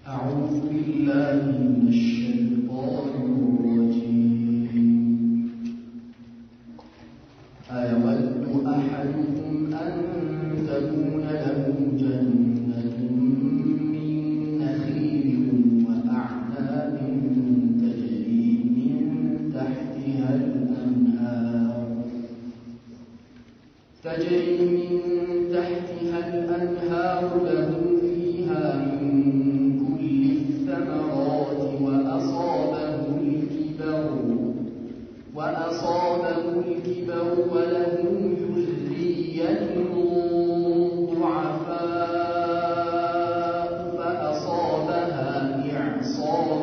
أعوذ بالله من الشيطان الرجيم. أيود أحدكم أن تكون له جنة من نخيل وأعناب تجري من تحتها الأنهار له فيها من كل الثمرات وأصابه الكبر وله ذرية ضعفاء فأصابها إعصار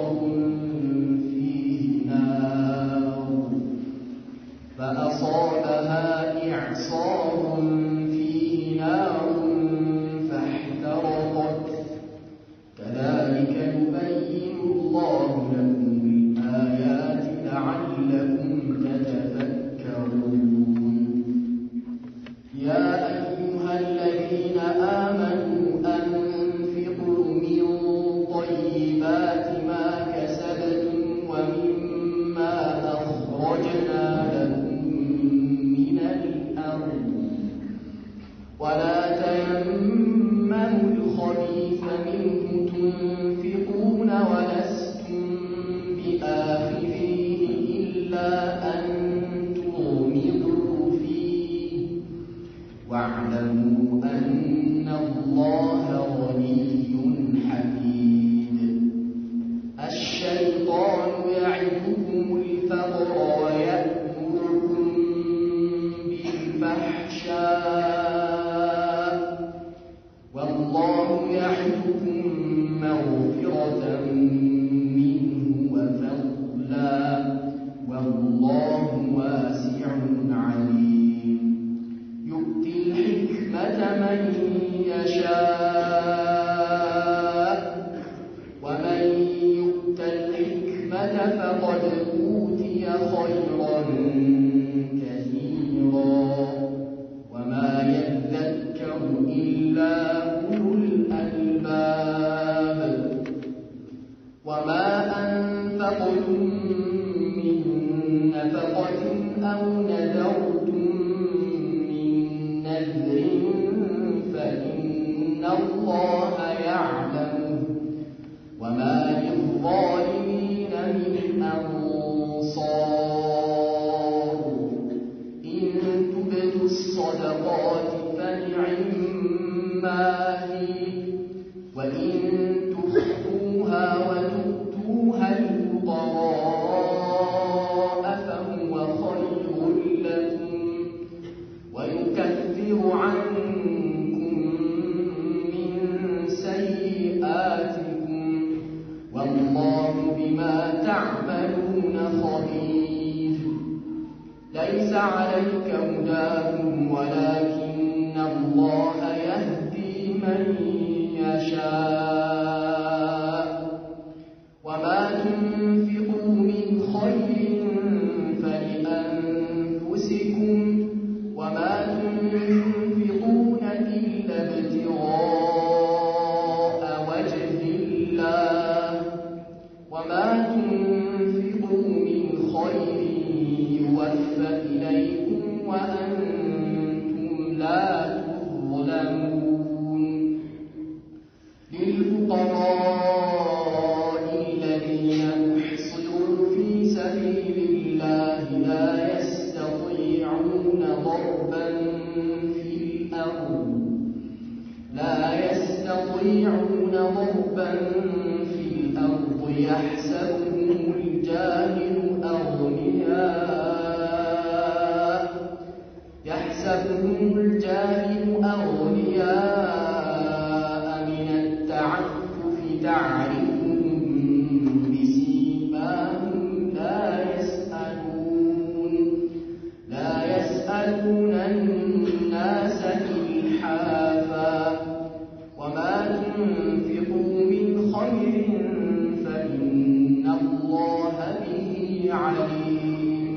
فيه نار فاحترقت. كذلك يبين الله لكم الآيات لعلكم تتفكرون. يا أيها الذين آمنوا أنفقوا من طيبات ما كسبتم ومما أخرجنا لكم من الأرض ولا تيمموا الخبيث منه تنفقون ولستم بآخذيه إلا أن تغمضوا فيه واعلموا أن الله غني حميد. الشيطان يعدكم الفقر ويأمركم بالفحشاء والله يعدكم مغفرة منه وفضلا والله واسع عليم. يؤتي الحكمة من يشاء ومن يؤت الحكمة فقد أوتي خيرا كثيرا وما يذكر إلا أولو الألباب. وما أنفقتم من نفقة أو نذرتم من نذر فإن الله يعلمه وما للظالمين من أنصار. إن تبدوا الصدقات فنعما هي وإن تخفوها وتؤتوها الفقراء فهو خير لكم ويكفر عنكم من سيئاتكم والله بما تعملون خبير. ليس عليك هداهم ولكن الله يهدي من يشاء. وما تنفقوا من خير فلأنفسكم وما تنفقون إلا ابتغاء وجه الله وما تنفقوا من خير يوفى إليكم وأنتم لا تظلمون. للفقراء الذين أحصروا في سبيل الله لا يستطيعون ضربا في الأرض يحسبهم الجاهل أغنياء من التعفف تعرفهم بسيماهم لا يسألون الناس إلحافا. وما تنفقوا من خير فإن الله به عليم.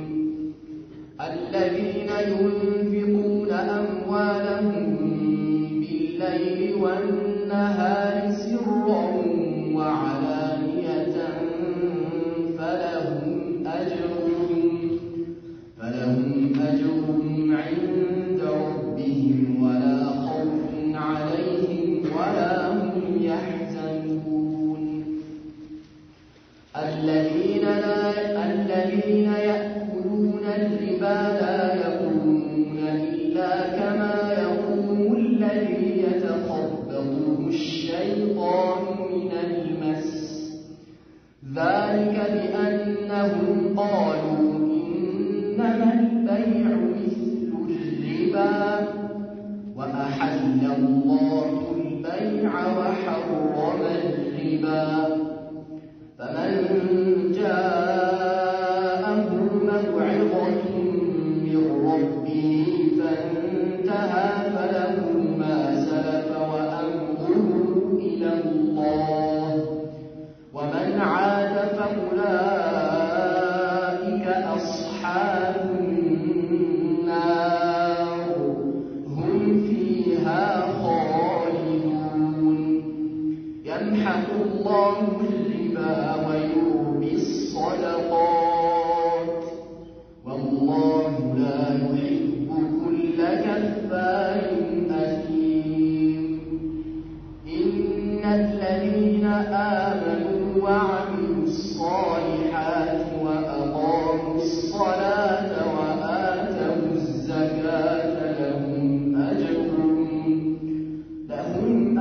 الذين ينفقون أموالهم بالليل والنهار سرا الشيطان من المس ذلك بأنهم قالوا إنما البيع مثل الربا وأحل الله البيع وحرم الربا فمن جاءه موعظة من ربه فانتهى فله ما سلف وأمره إلى الله ومن عاد فأولئك أصحاب النار هم فيها خالدون يمحق الله الربا ويربي الصدقات والله لا يحب كل كفار أثيم إن الذين آمنوا وعملوا الصالحات وأقاموا الصلاة وآتوا الزكاة لهم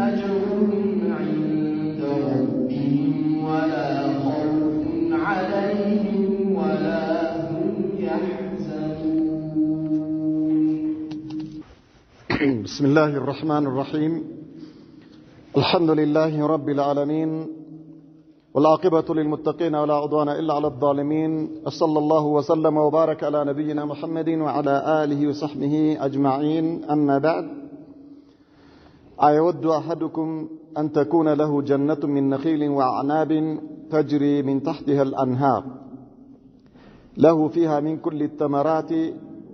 أجرهم عند ربهم ولا خوف عليهم ولا هم يحزنون. بسم الله الرحمن الرحيم. الحمد لله رب العالمين والعاقبة للمتقين ولا عدوان إلا على الظالمين. صلى الله وسلم وبارك على نبينا محمد وعلى آله وصحبه أجمعين. أما بعد، أيود أحدكم أن تكون له جنة من نخيل وأعناب تجري من تحتها الأنهار له فيها من كل الثمرات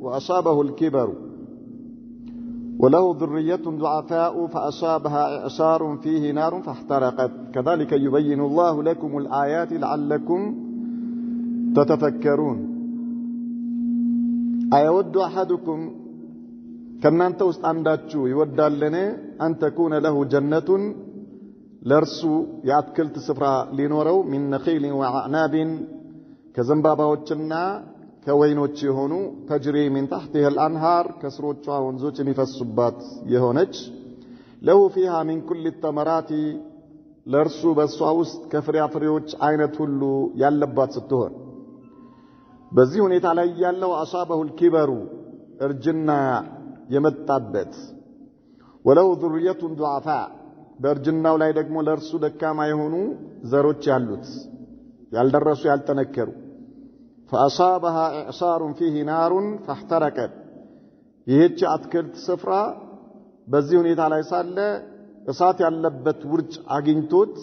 وأصابه الكبر وله ذرية ضعفاء فأصابها إعصار فيه نار فاحترقت كذلك يبين الله لكم الآيات لعلكم تتفكرون. أيود أحدكم كنانت وسط عنداتشو يودال لنا أن تكون له جنة لرسو يأكلت سفرة لنورو من نخيل وعناب كزنبابا وچنا كوينوچ يهونو تجري من تحتها الأنهار كسروچوا ونزوچ مفسبات يهونج له فيها من كل الثمرات لرسو بسوا وسط كفريا فريوچ عينت ሁሉ ያለባት ስትሆን በዚህ ሁኔታ ላይ ያለው አሳበሁ الكبر እርጅና የመጣበት ወለው ذرية ضعفاء በእርጅናው ላይ ደግሞ ለርሱ ደካማ የሆኑ ዘሮች ያሉት ያልደረሱ ያልተነከሩ فأصابها إعصار فيه نار فاحترقت ይህች አትክልት ስፍራ በዚህ ሁኔታ ላይ ሳለ እሳት ያለበት ውርጭ አግኝቶት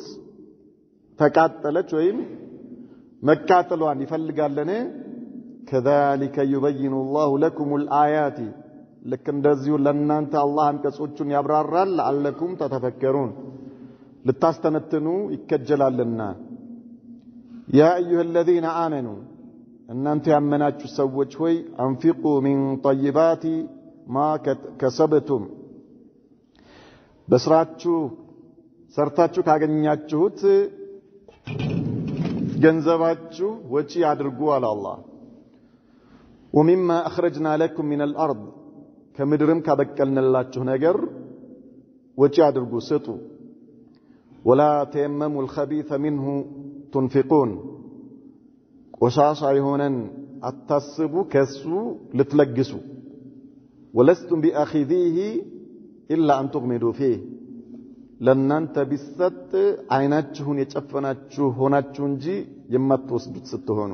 ተቃጠለች ወይም መቃጠሏን ይፈልጋለን። كذلك يبين الله لكم الآيات لك እንደዚሁ ለእናንተ አላህ አንቀጾቹን ያብራራል ለዓለኩም ተተፈከሩን ልታስተነትኑ ይከጀላልና። يا أيها الذين آمنوا እናንተ ያመናችሁ ሰዎች ሆይ አንፊቁ ሚን طيبات ما كسبتم በስራችሁ ሰርታችሁ ካገኛችሁት ገንዘባችሁ ወጪ አድርጉ አለ አላህ። ومما أخرجنا لكم من الأرض ከምድርም ካበቀልንላችሁ ነገር ወጪ አድርጉ ስጡ። ولا تيمموا الخبيث منه تنفقون ቆሻሻ የሆነን አታስቡ ከሱ ልትለግሱ። ولستم بأخذيه إلا أن تغمضوا فيه ለእናንተ ቢሰጥ አይናችሁን የጨፈናችሁ ሆናችሁ እንጂ የማትወስዱት ስትሆኑ።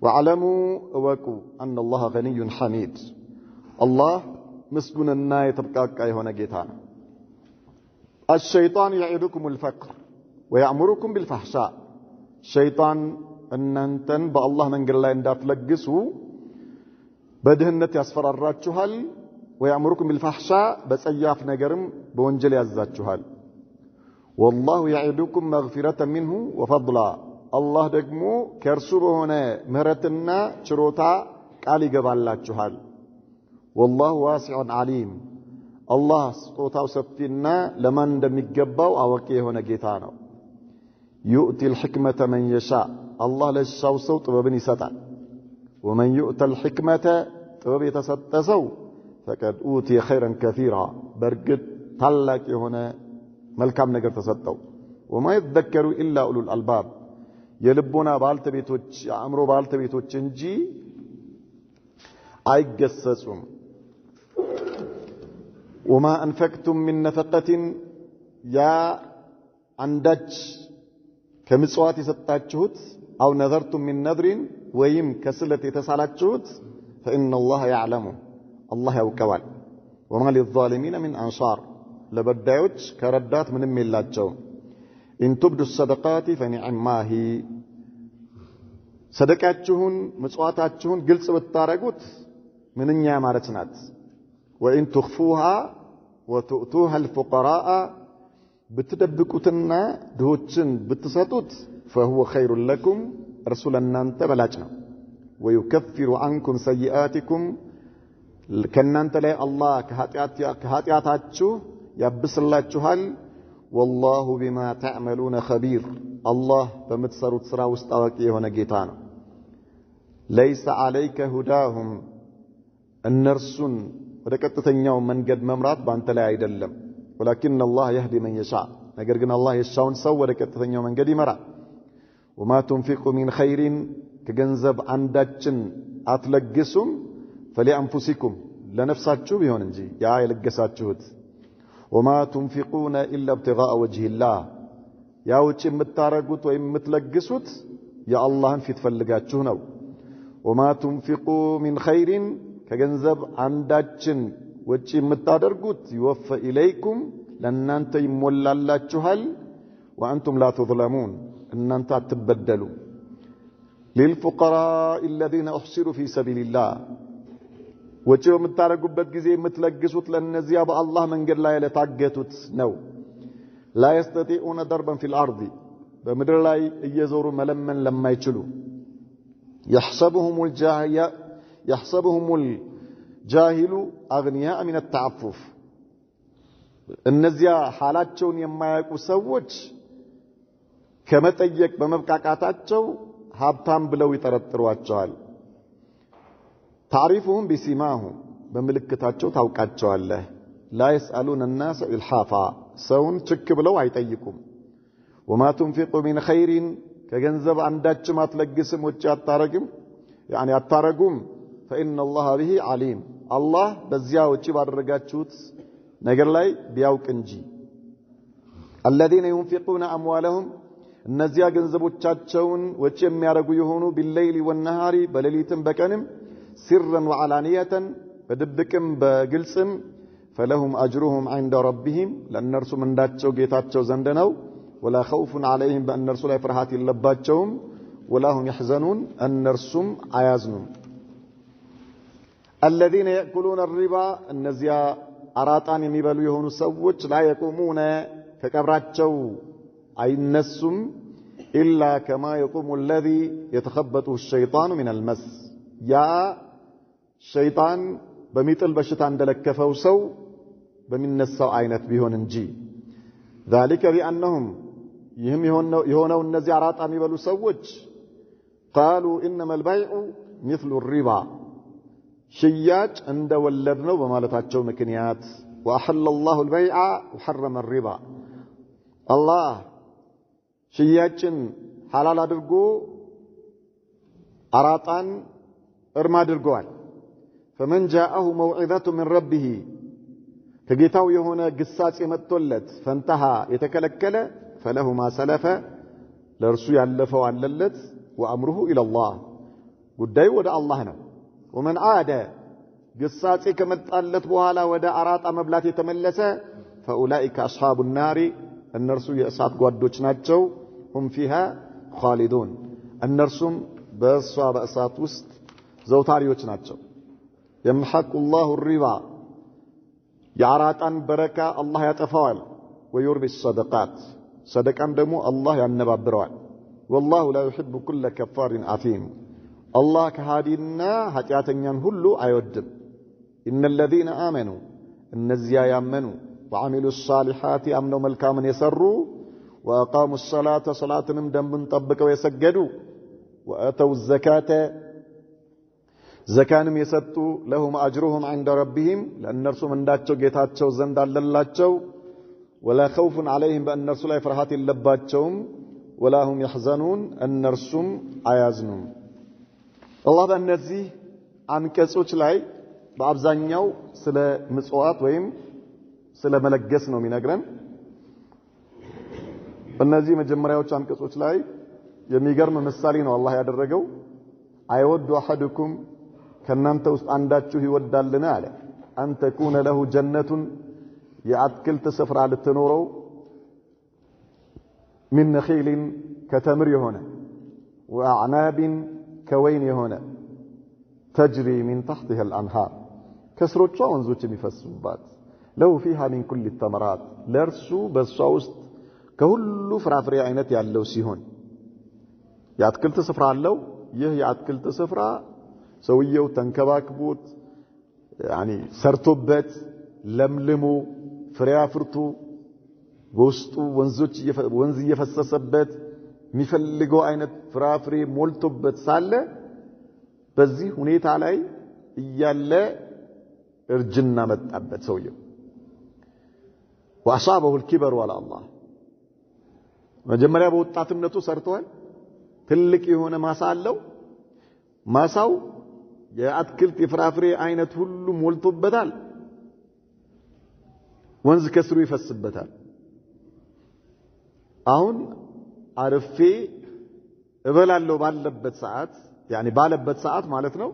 واعلموا እወቁ أن الله غني حميد الله ምስጉንና የተብቃቃ የሆነ ጌታ ነው። الشيطان يعدكم الفقر ويأمركم بالفحشاء شيطان እናንተን በአላህ መንገድ ላይ እንዳትለግሱ በድህነት ያስፈራራችኋል። ويأمركم بالفحشاء በጸያፍ ነገርም በወንጀል ያዛችኋል። والله يعدكم مغفرة منه وفضلا الله ደግሞ ከእርሱ በሆነ ምህረትና ችሮታ ቃል ይገባላችኋል። والله واسع عليم الله ስጦታው ሰፊና ለማን እንደሚገባው አዋቂ የሆነ ጌታ ነው። يؤتي الحكمة من يشاء الله ለሻው ሰው ጥበብን ይሰጣል። ومن يؤت الحكمة ጥበብ የተሰጠው فقد أوتي خيرا كثيرا በርግጥ ታላቅ የሆነ መልካም ነገር ተሰጠው وما يذكر الا اولو الالباب የልቦና ባልተቤቶች የአእምሮ ባልተቤቶች እንጂ አይገሰጹም وما انفقتم من نفقه يا አንዳች ከምጽዋት የሰጣችሁት አው ነዘርቱም من ነድር ወይም ከስለት የተሳላችሁት فإن الله يعلم الله ያውቀዋል وما للظالمين من أنصار ለበዳዮች ከረዳት ምንም የላቸው إن تبدوا الصدقات فنعما هي صدقاتችሁን ምጽዋታችሁን ግልጽ ብታረጉት ምንኛ ማለት ናት وإن تخفوها وتؤتوها الفقراء ብትደብቁትና ድሆችን ብትሰጡት فهو خير لكم رسولنا انت በላጭ ነው ويكفر عنكم سيئاتكم ከናንተ ላይ አላህ ከኃጢአታችሁ ያብስላችኋል والله بما تعملون خبير الله በምትሰሩት ስራ ውስጥ አዋቂ የሆነ ጌታ ነው ليس عليك هداهم እነርሱን ወደ ቀጥተኛው መንገድ መምራት ባንተ ላይ አይደለም ولكن الله يهدي من يشاء ነገር ግን አላህ የሻውን ሰው ወደ ቀጥተኛው መንገድ ይመራል وما تنفقوا من خير ከገንዘብ አንዳችን አትለግሱም فلأنفسكم ለነፍሳችሁ ቢሆን እንጂ ያ የለገሳችሁት وما تنفقون إلا ابتغاء وجه الله ያ ውጪ የምታረጉት ወይም የምትለግሱት የአላህን ፊት ፈልጋችሁ ነው وما تنفقوا من خير ከገንዘብ አንዳችን ውጪ የምታደርጉት يوفى إليكم ለእናንተ ይሞላላችኋል وأنتم لا تظلمون እናንተ አትበደሉ للفقراء الذين احصروا في سبيل الله ወጪው የምታረጉበት ጊዜ የምትለግሱት ለነዚያ በአላህ መንገድ ላይ ለታገቱት ነው لا يستطيعون ضربا في الارض በምድር ላይ እየዞሩ መለመን ለማይችሉ يحسبهم الجاهل اغنياء من التعفف እነዚያ ሐላቸውን የማያውቁ ሰዎች ከመጠየቅ በመብቃቃታቸው ሀብታም ብለው ይጠረጥሯቸዋል تعرفهم بسيماهم በምልክታቸው ታውቃቸዋለህ لا يسألون الناس إلحافا ሰውን ችክ ብለው አይጠይቁም وما تنفقوا من خير ከገንዘብ አንዳችም አትለግስም ወጪ አታረግም يعني አታረጉም فإن الله به عليم الله በዚያ ወጪ ባደረጋችሁት ነገር ላይ ቢያውቅ እንጂ الذين ينفقون أموالهم እነዚያ ገንዘቦቻቸውን ወጪ የሚያረጉ የሆኑ بالليل والنهار በሌሊትም በቀንም سرا وعلانية بدبكم بقلسم فلهم أجرهم عند ربهم لأن نرسو من داتشو جيتاتشو زندنو ولا خوف عليهم بأن نرسو لا فرحات اللباتشوم ولا هم يحزنون أن نرسم عيازنون الذين يأكلون الربا النزيا أراتان يميبالو يهونو سووش لا يقومون ككبراتشو أي النسم إلا كما يقوم الذي يتخبطه الشيطان من المس يا شيطان بمثل بشتا እንደለከፈው ሰው በሚነሳው አይነት ቢሆን እንጂ ذلك بانهم ይህም የሆነው እነዚህ አራጣ የሚበሉ ሰዎች قالوا انما البيع مثل الربا ሽያጭ እንደወለድ ነው በማለታቸው ምክንያት واحل الله البيع وحرم الربا الله ሽያጭን ሐላል አድርጎ አራጣን እርም አድርጓል فمن جاءه موعظة من ربه ከጌታው የሆነ ግሳጽ መጥቶለት فانتهى የተከለከለ فله ما سلف ለርሱ ያለፈው አለለት وامره الى الله ጉዳዩ ወደ አላህ ነው ومن عاد ግሳጽ ከመጣለት በኋላ ወደ አራጣ መብላት የተመለሰ فاولئك اصحاب النار እነርሱ የእሳት ጓዶች ናቸው هم فيها خالدون እነርሱም በእሳት ውስጥ ዘውታሪዎች ናቸው يمحق الله الربا يعراطان بركة الله يطفاوال ويربي الصدقات صدقان دمو الله ينبابرዋል والله لا يحب كل كفار اثيم الله كهادينا ኃጢአተኛን ሁሉ አይወድም ان الذين امنوا እነዚያ ያመኑ وعملوا الصالحات امنوا መልካምን የሰሩ واقاموا الصلاه صلاتንም ደንብን ጠብቀው የሰገዱ واتوا الزكاه زكانم يسطو لهم اجرهم عند ربهم لانرسو منዳቸው ጌታቸው ዘንድ አለላቸው ولا خوف عليهم بأن رسول فرحات اللباتهم ولا هم يحزنون أن رسوم عيازنون الله بأن نزيه عن كسوش لاي بأبزانيو سلا مسوات ويم سلا ملقسنو من أقرن በእነዚህ መጀመሪያዎች አንቀጾች ላይ የሚገርም ምሳሌ ነው አላህ ያደረገው አይወዱ አሐዱኩም ከናንተ ውስጥ አንዳችሁ ይወዳልና አለ አንተ ኩነ ለሁ ጀነቱን የአትክልት ስፍራ ልትኖረው من نخيل كتمر يهونه وأعناب كوين يهونه تجري من تحتها الأنهار كسروቿ ወንዞች የሚፈሱባት له فيها من كل الثمرات ለርሱ በሷ ውስጥ ከሁሉ ፍራፍሬ አይነት ያለው ሲሆን የአትክልት ስፍራ አለው ይህ የአትክልት ስፍራ ሰውየው ተንከባክቦት ሰርቶበት ለምልሞ ፍሬ አፍርቶ በውስጡ ወንዝ እየፈሰሰበት የሚፈልገው አይነት ፍራፍሬ ሞልቶበት ሳለ በዚህ ሁኔታ ላይ እያለ እርጅና መጣበት ሰውየው وأصابه الكبر على الله መጀመሪያ በወጣትነቱ ሰርቷል ትልቅ የሆነ ማሳ አለው ማሳው የአትክልት የፍራፍሬ አይነት ሁሉ ሞልቶበታል ወንዝ ከስሩ ይፈስበታል አሁን አርፌ እበላለሁ ባለበት ሰዓት ባለበት ሰዓት ማለት ነው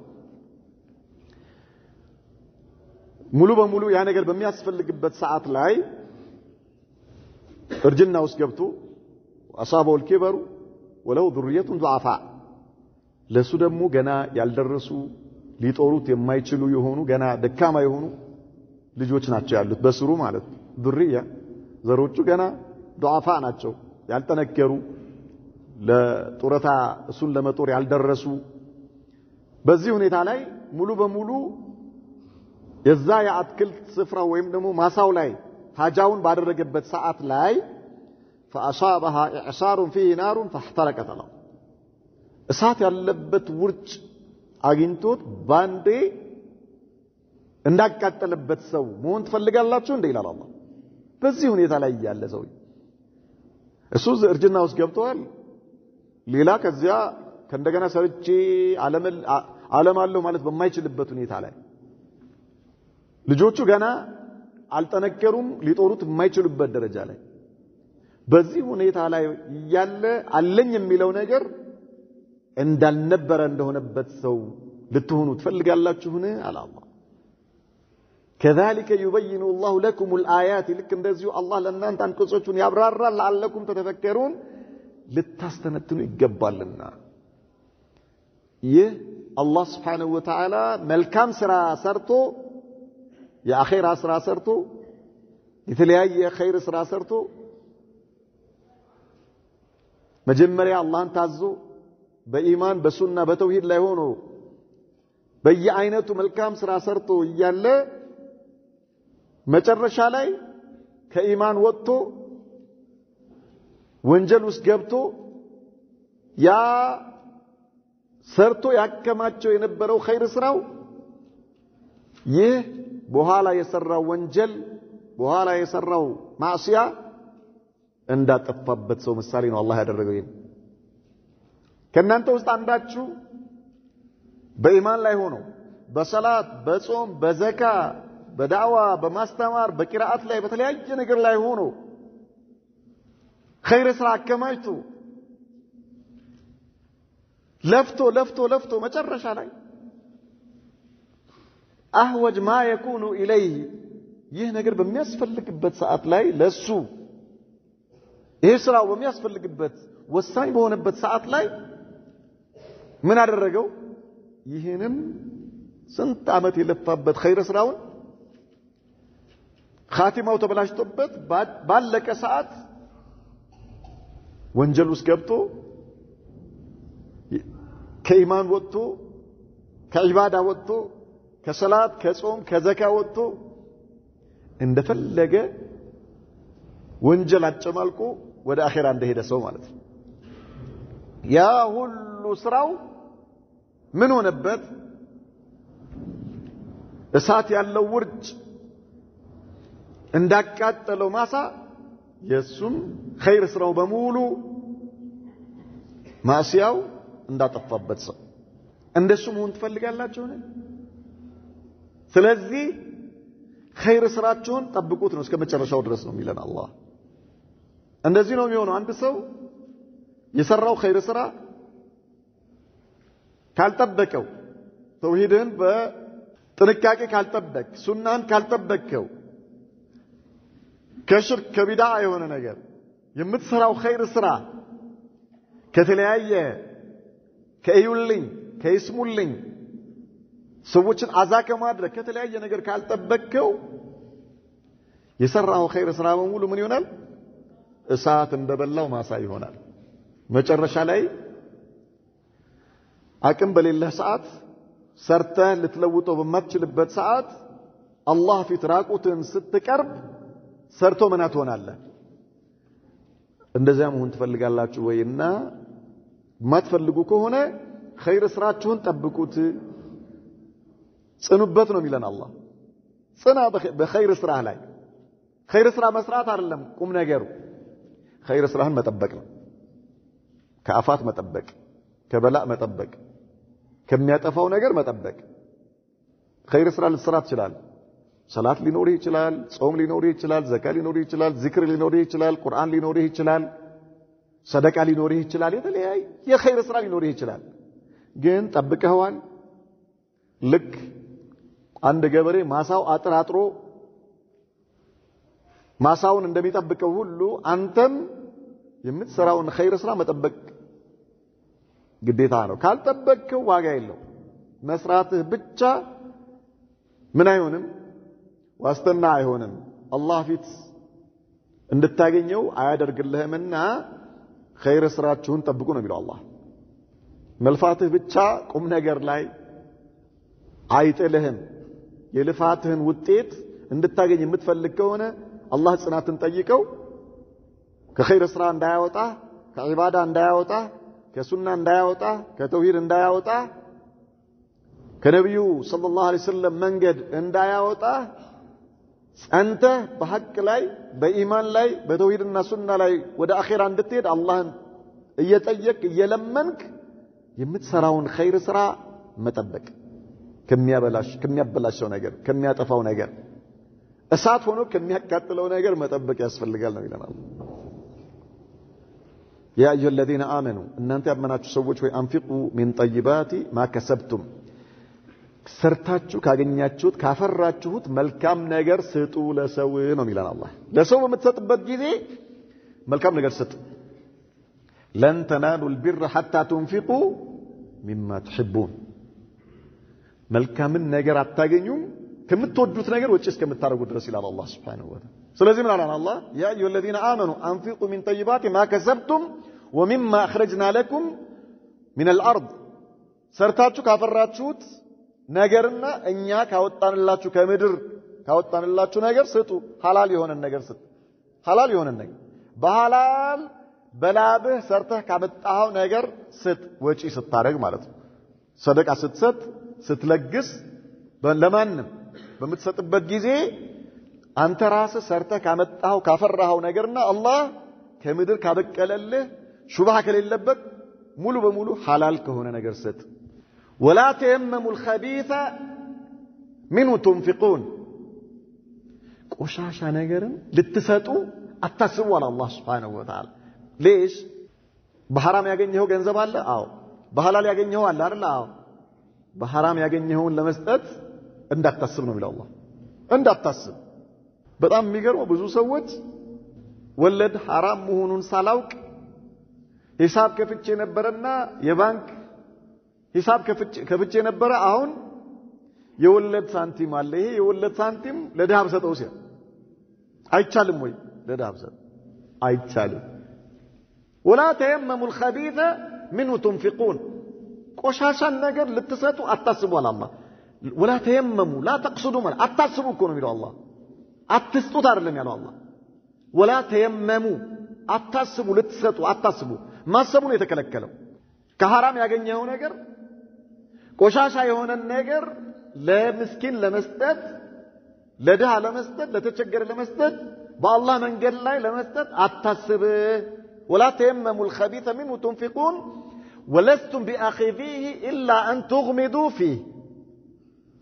ሙሉ በሙሉ ያ ነገር በሚያስፈልግበት ሰዓት ላይ እርጅና ውስጥ ገብቶ أصابه الكبر ولو ذرية ضعفاء ለሱ ደግሞ ገና ያልደረሱ ሊጦሩት የማይችሉ የሆኑ ገና ደካማ የሆኑ ልጆች ናቸው ያሉት በስሩ ማለት ذرية ዘሮቹ ገና ضعفاء ናቸው ያልተነከሩ ለጡረታ እሱን ለመጦር ያልደረሱ በዚህ ሁኔታ ላይ ሙሉ በሙሉ የዛ የአትክልት ስፍራ ወይም ደግሞ ማሳው ላይ ሐጃውን ባደረገበት ሰዓት ላይ فأصابها إعصار فيه نار فاحترقت له እሳት ያለበት ውርጭ አግኝቶት ባንዴ እንዳቃጠለበት ሰው መሆን ትፈልጋላችሁ እንዴ ይላል አላህ በዚህ ሁኔታ ላይ ያለ ሰው እሱ እርጅና ውስጥ ገብቷል ሌላ ከዚያ ከእንደገና ሰርቼ ዓለማለሁ ማለት በማይችልበት ሁኔታ ላይ ልጆቹ ገና አልጠነከሩም ሊጦሩት የማይችሉበት ደረጃ ላይ በዚህ ሁኔታ ላይ ያለ አለኝ የሚለው ነገር እንዳልነበረ እንደሆነበት ሰው ልትሆኑ ትፈልጋላችሁን አለ አላህ كذلك يبين الله لكم الآيات لك እንደዚሁ አላህ ለእናንተ አንቀጾቹን ያብራራል ለعلكم تتفكرون ልታስተነትኑ ይገባልና ይህ አላህ Subhanahu Wa Ta'ala መልካም ስራ ሰርቶ የአኺራ ስራ ሰርቶ የተለያየ ኸይር ስራ ሰርቶ መጀመሪያ አላህን ታዞ በኢማን በሱና በተውሂድ ላይ ሆኖ በየአይነቱ መልካም ስራ ሰርቶ እያለ መጨረሻ ላይ ከኢማን ወጥቶ ወንጀል ውስጥ ገብቶ ያ ሰርቶ ያከማቸው የነበረው ኸይር ስራው ይህ በኋላ የሰራው ወንጀል በኋላ የሰራው ማዕሲያ እንዳጠፋበት ሰው ምሳሌ ነው አላህ ያደረገው ይሄን ከናንተ ውስጥ አንዳችሁ በኢማን ላይ ሆኖ በሰላት በጾም በዘካ በዳዋ በማስተማር በቂራአት ላይ በተለያየ ነገር ላይ ሆኖ ኸይር ስራ አከማችቶ ለፍቶ መጨረሻ ላይ አህወጅ ማ يكون ኢለይህ ይህ ነገር በሚያስፈልግበት ሰዓት ላይ ለሱ ይህ ስራው በሚያስፈልግበት ወሳኝ በሆነበት ሰዓት ላይ ምን አደረገው ይሄንን ስንት አመት የለፋበት ኸይር ስራውን ኻቲማው ተበላሽቶበት ባለቀ ሰዓት ወንጀል ውስጥ ገብቶ ከኢማን ወጥቶ ከዒባዳ ወጥቶ ከሰላት ከጾም ከዘካ ወጥቶ እንደፈለገ ወንጀል አጨማልቆ ወደ አኺራ እንደሄደ ሰው ማለት ነው ያ ሁሉ ስራው ምን ሆነበት እሳት ያለው ውርጭ እንዳቃጠለው ማሳ የሱም ኸይር ስራው በሙሉ ማሲያው እንዳጠፋበት ሰው እንደሱ መሆን ትፈልጋላችሁ? ስለዚህ ኸይር ስራችሁን ጠብቁት ነው እስከ መጨረሻው ድረስ ነው የሚለን አላህ። እንደዚህ ነው የሚሆነው። አንድ ሰው የሰራው ኸይር ስራ ካልጠበቀው፣ ተውሂድን በጥንቃቄ ካልጠበቅ፣ ሱናን ካልጠበቅከው፣ ከሽርክ ከቢድዓ የሆነ ነገር የምትሰራው ኸይር ስራ ከተለያየ ከእዩልኝ ከይስሙልኝ ሰዎችን አዛ ከማድረግ ከተለያየ ነገር ካልጠበቅከው የሰራው ኸይር ስራ በሙሉ ምን ይሆናል? እሳት እንደበላው ማሳ ይሆናል። መጨረሻ ላይ አቅም በሌለህ ሰዓት ሰርተህ ልትለውጠው በማትችልበት ሰዓት አላህ ፊት ራቁትን ስትቀርብ ሰርቶ ምን ትሆናለህ? እንደዚያ መሆን ትፈልጋላችሁ ወይና ማትፈልጉ ከሆነ ኸይር ስራችሁን ጠብቁት፣ ጽኑበት ነው የሚለን አላህ። ጽና በኸይር ስራ ላይ። ኸይር ስራ መስራት አይደለም ቁም ነገሩ፣ ኸይር ስራህን መጠበቅ ነው። ከአፋት መጠበቅ፣ ከበላእ መጠበቅ፣ ከሚያጠፋው ነገር መጠበቅ። ኸይር ስራ ልትሰራ ትችላለህ። ሰላት ሊኖርህ ይችላል፣ ጾም ሊኖርህ ይችላል፣ ዘካ ሊኖርህ ይችላል፣ ዚክር ሊኖርህ ይችላል፣ ቁርአን ሊኖርህ ይችላል፣ ሰደቃ ሊኖርህ ይችላል፣ የተለያየ ኸይር ስራ ሊኖርህ ይችላል። ግን ጠብቀኸዋል? ልክ አንድ ገበሬ ማሳው አጥራጥሮ ማሳውን እንደሚጠብቀው ሁሉ አንተም የምትሰራውን ኸይር ስራ መጠበቅ ግዴታ ነው። ካልጠበቅከው ዋጋ የለው። መስራትህ ብቻ ምን አይሆንም? ዋስትና አይሆንም። አላህ ፊት እንድታገኘው አያደርግልህምና ኸይር ስራችሁን ጠብቁ ነው የሚለው አላህ። መልፋትህ ብቻ ቁም ነገር ላይ አይጥልህም። የልፋትህን ውጤት እንድታገኝ የምትፈልግ ከሆነ አላህ ጽናትን ጠይቀው። ከኸይር ስራ እንዳያወጣ፣ ከዒባዳ እንዳያወጣ፣ ከሱና እንዳያወጣ፣ ከተውሂድ እንዳያወጣ፣ ከነቢዩ ሰለላሁ ዐለይሂ ወሰለም መንገድ እንዳያወጣ ጸንተህ በሐቅ ላይ በኢማን ላይ በተውሂድና ሱና ላይ ወደ አኺራ እንድትሄድ አላህን እየጠየቅ እየለመንክ የምትሰራውን ኸይር ስራ መጠበቅ። ከሚያበላሸው ነገር፣ ከሚያጠፋው ነገር፣ እሳት ሆኖ ከሚያቃጥለው ነገር መጠበቅ ያስፈልጋል ነው ይለናል። ያ አዩሀ الذين آمنوا እናንተ ያመናችሁ ሰዎች ወይ አንፊቁ ሚን ጠይባቲ ማ ከሰብቱም ሰርታችሁ ካገኛችሁት ካፈራችሁት መልካም ነገር ስጡ ለሰው ነው ይላል አላህ። ለሰው በምትሰጥበት ጊዜ መልካም ነገር ስጥ። ለን ተናሉ البر حتى تنفقوا مما تحبون መልካምን ነገር አታገኙም ከምትወዱት ነገር ወጪ እስከምታረጉ ድረስ ይላል አላህ Subhanahu Wa Ta'ala። ስለዚህ ምን አላን አላህ? ያ አዩሀ الذين آمنوا أنفقوا من طيبات ما كسبتم ومما أخرجنا لكم من الأرض ሰርታችሁ ካፈራችሁት ነገርና እኛ ካወጣንላችሁ ከምድር ካወጣንላችሁ ነገር ስጡ። ሐላል የሆነ ነገር ስጥ። ሐላል የሆነ ነገር በሐላል በላብህ ሰርተህ ካመጣኸው ነገር ስጥ። ወጪ ስታረግ ማለት ነው። ሰደቃ ስትሰጥ ስትለግስ ለማንም በምትሰጥበት ጊዜ አንተ ራስህ ሰርተህ ካመጣኸው ካፈራኸው ነገርና አላህ ከምድር ካበቀለልህ ሹብሃ ከሌለበት ሙሉ በሙሉ ሐላል ከሆነ ነገር ስጥ። ولا تيمموا الخبيث منه تنفقون ቆሻሻ ነገርን ልትሰጡ አታስቡ አለ አላህ Subhanahu Wa Ta'ala። ليش በሐራም ያገኘኸው ገንዘብ አለ? አዎ። በሐላል ያገኘኸው አለ አይደል? አዎ። በሐራም ያገኘኸውን ለመስጠት እንዳታስብ ነው የሚለው አላህ። እንዳታስብ። በጣም የሚገርመው ብዙ ሰዎች ወለድ ሐራም መሆኑን ሳላውቅ ሂሳብ ከፍቼ ነበርና የባንክ ሂሳብ ከፍቼ ነበረ፣ አሁን የወለድ ሳንቲም አለ፣ ይሄ የወለድ ሳንቲም ለድሃ ብሰጠው ሲል አይቻልም ወይ? ለድሃ ብሰጥ አይቻልም። ولا تيمموا الخبيث منه تنفقون ቆሻሻን ነገር ልትሰጡ አታስቡ አለ አላህ። ولا تيمموا لا تقصدوا ማለት አታስቡ እኮ ነው የሚለው አላህ። አትስጡት አይደለም ያለው አላህ። ولا تيمموا አታስቡ፣ ልትሰጡ አታስቡ። ማሰቡ ነው የተከለከለው። ከሐራም ያገኘው ነገር ቆሻሻ የሆነ ነገር ለምስኪን ለመስጠት፣ ለድሃ ለመስጠት፣ ለተቸገረ ለመስጠት በአላህ መንገድ ላይ ለመስጠት አታስብ ولا تيمموا الخبيث منه تنفقون ولستم بأخذيه إلا أن تغمضوا فيه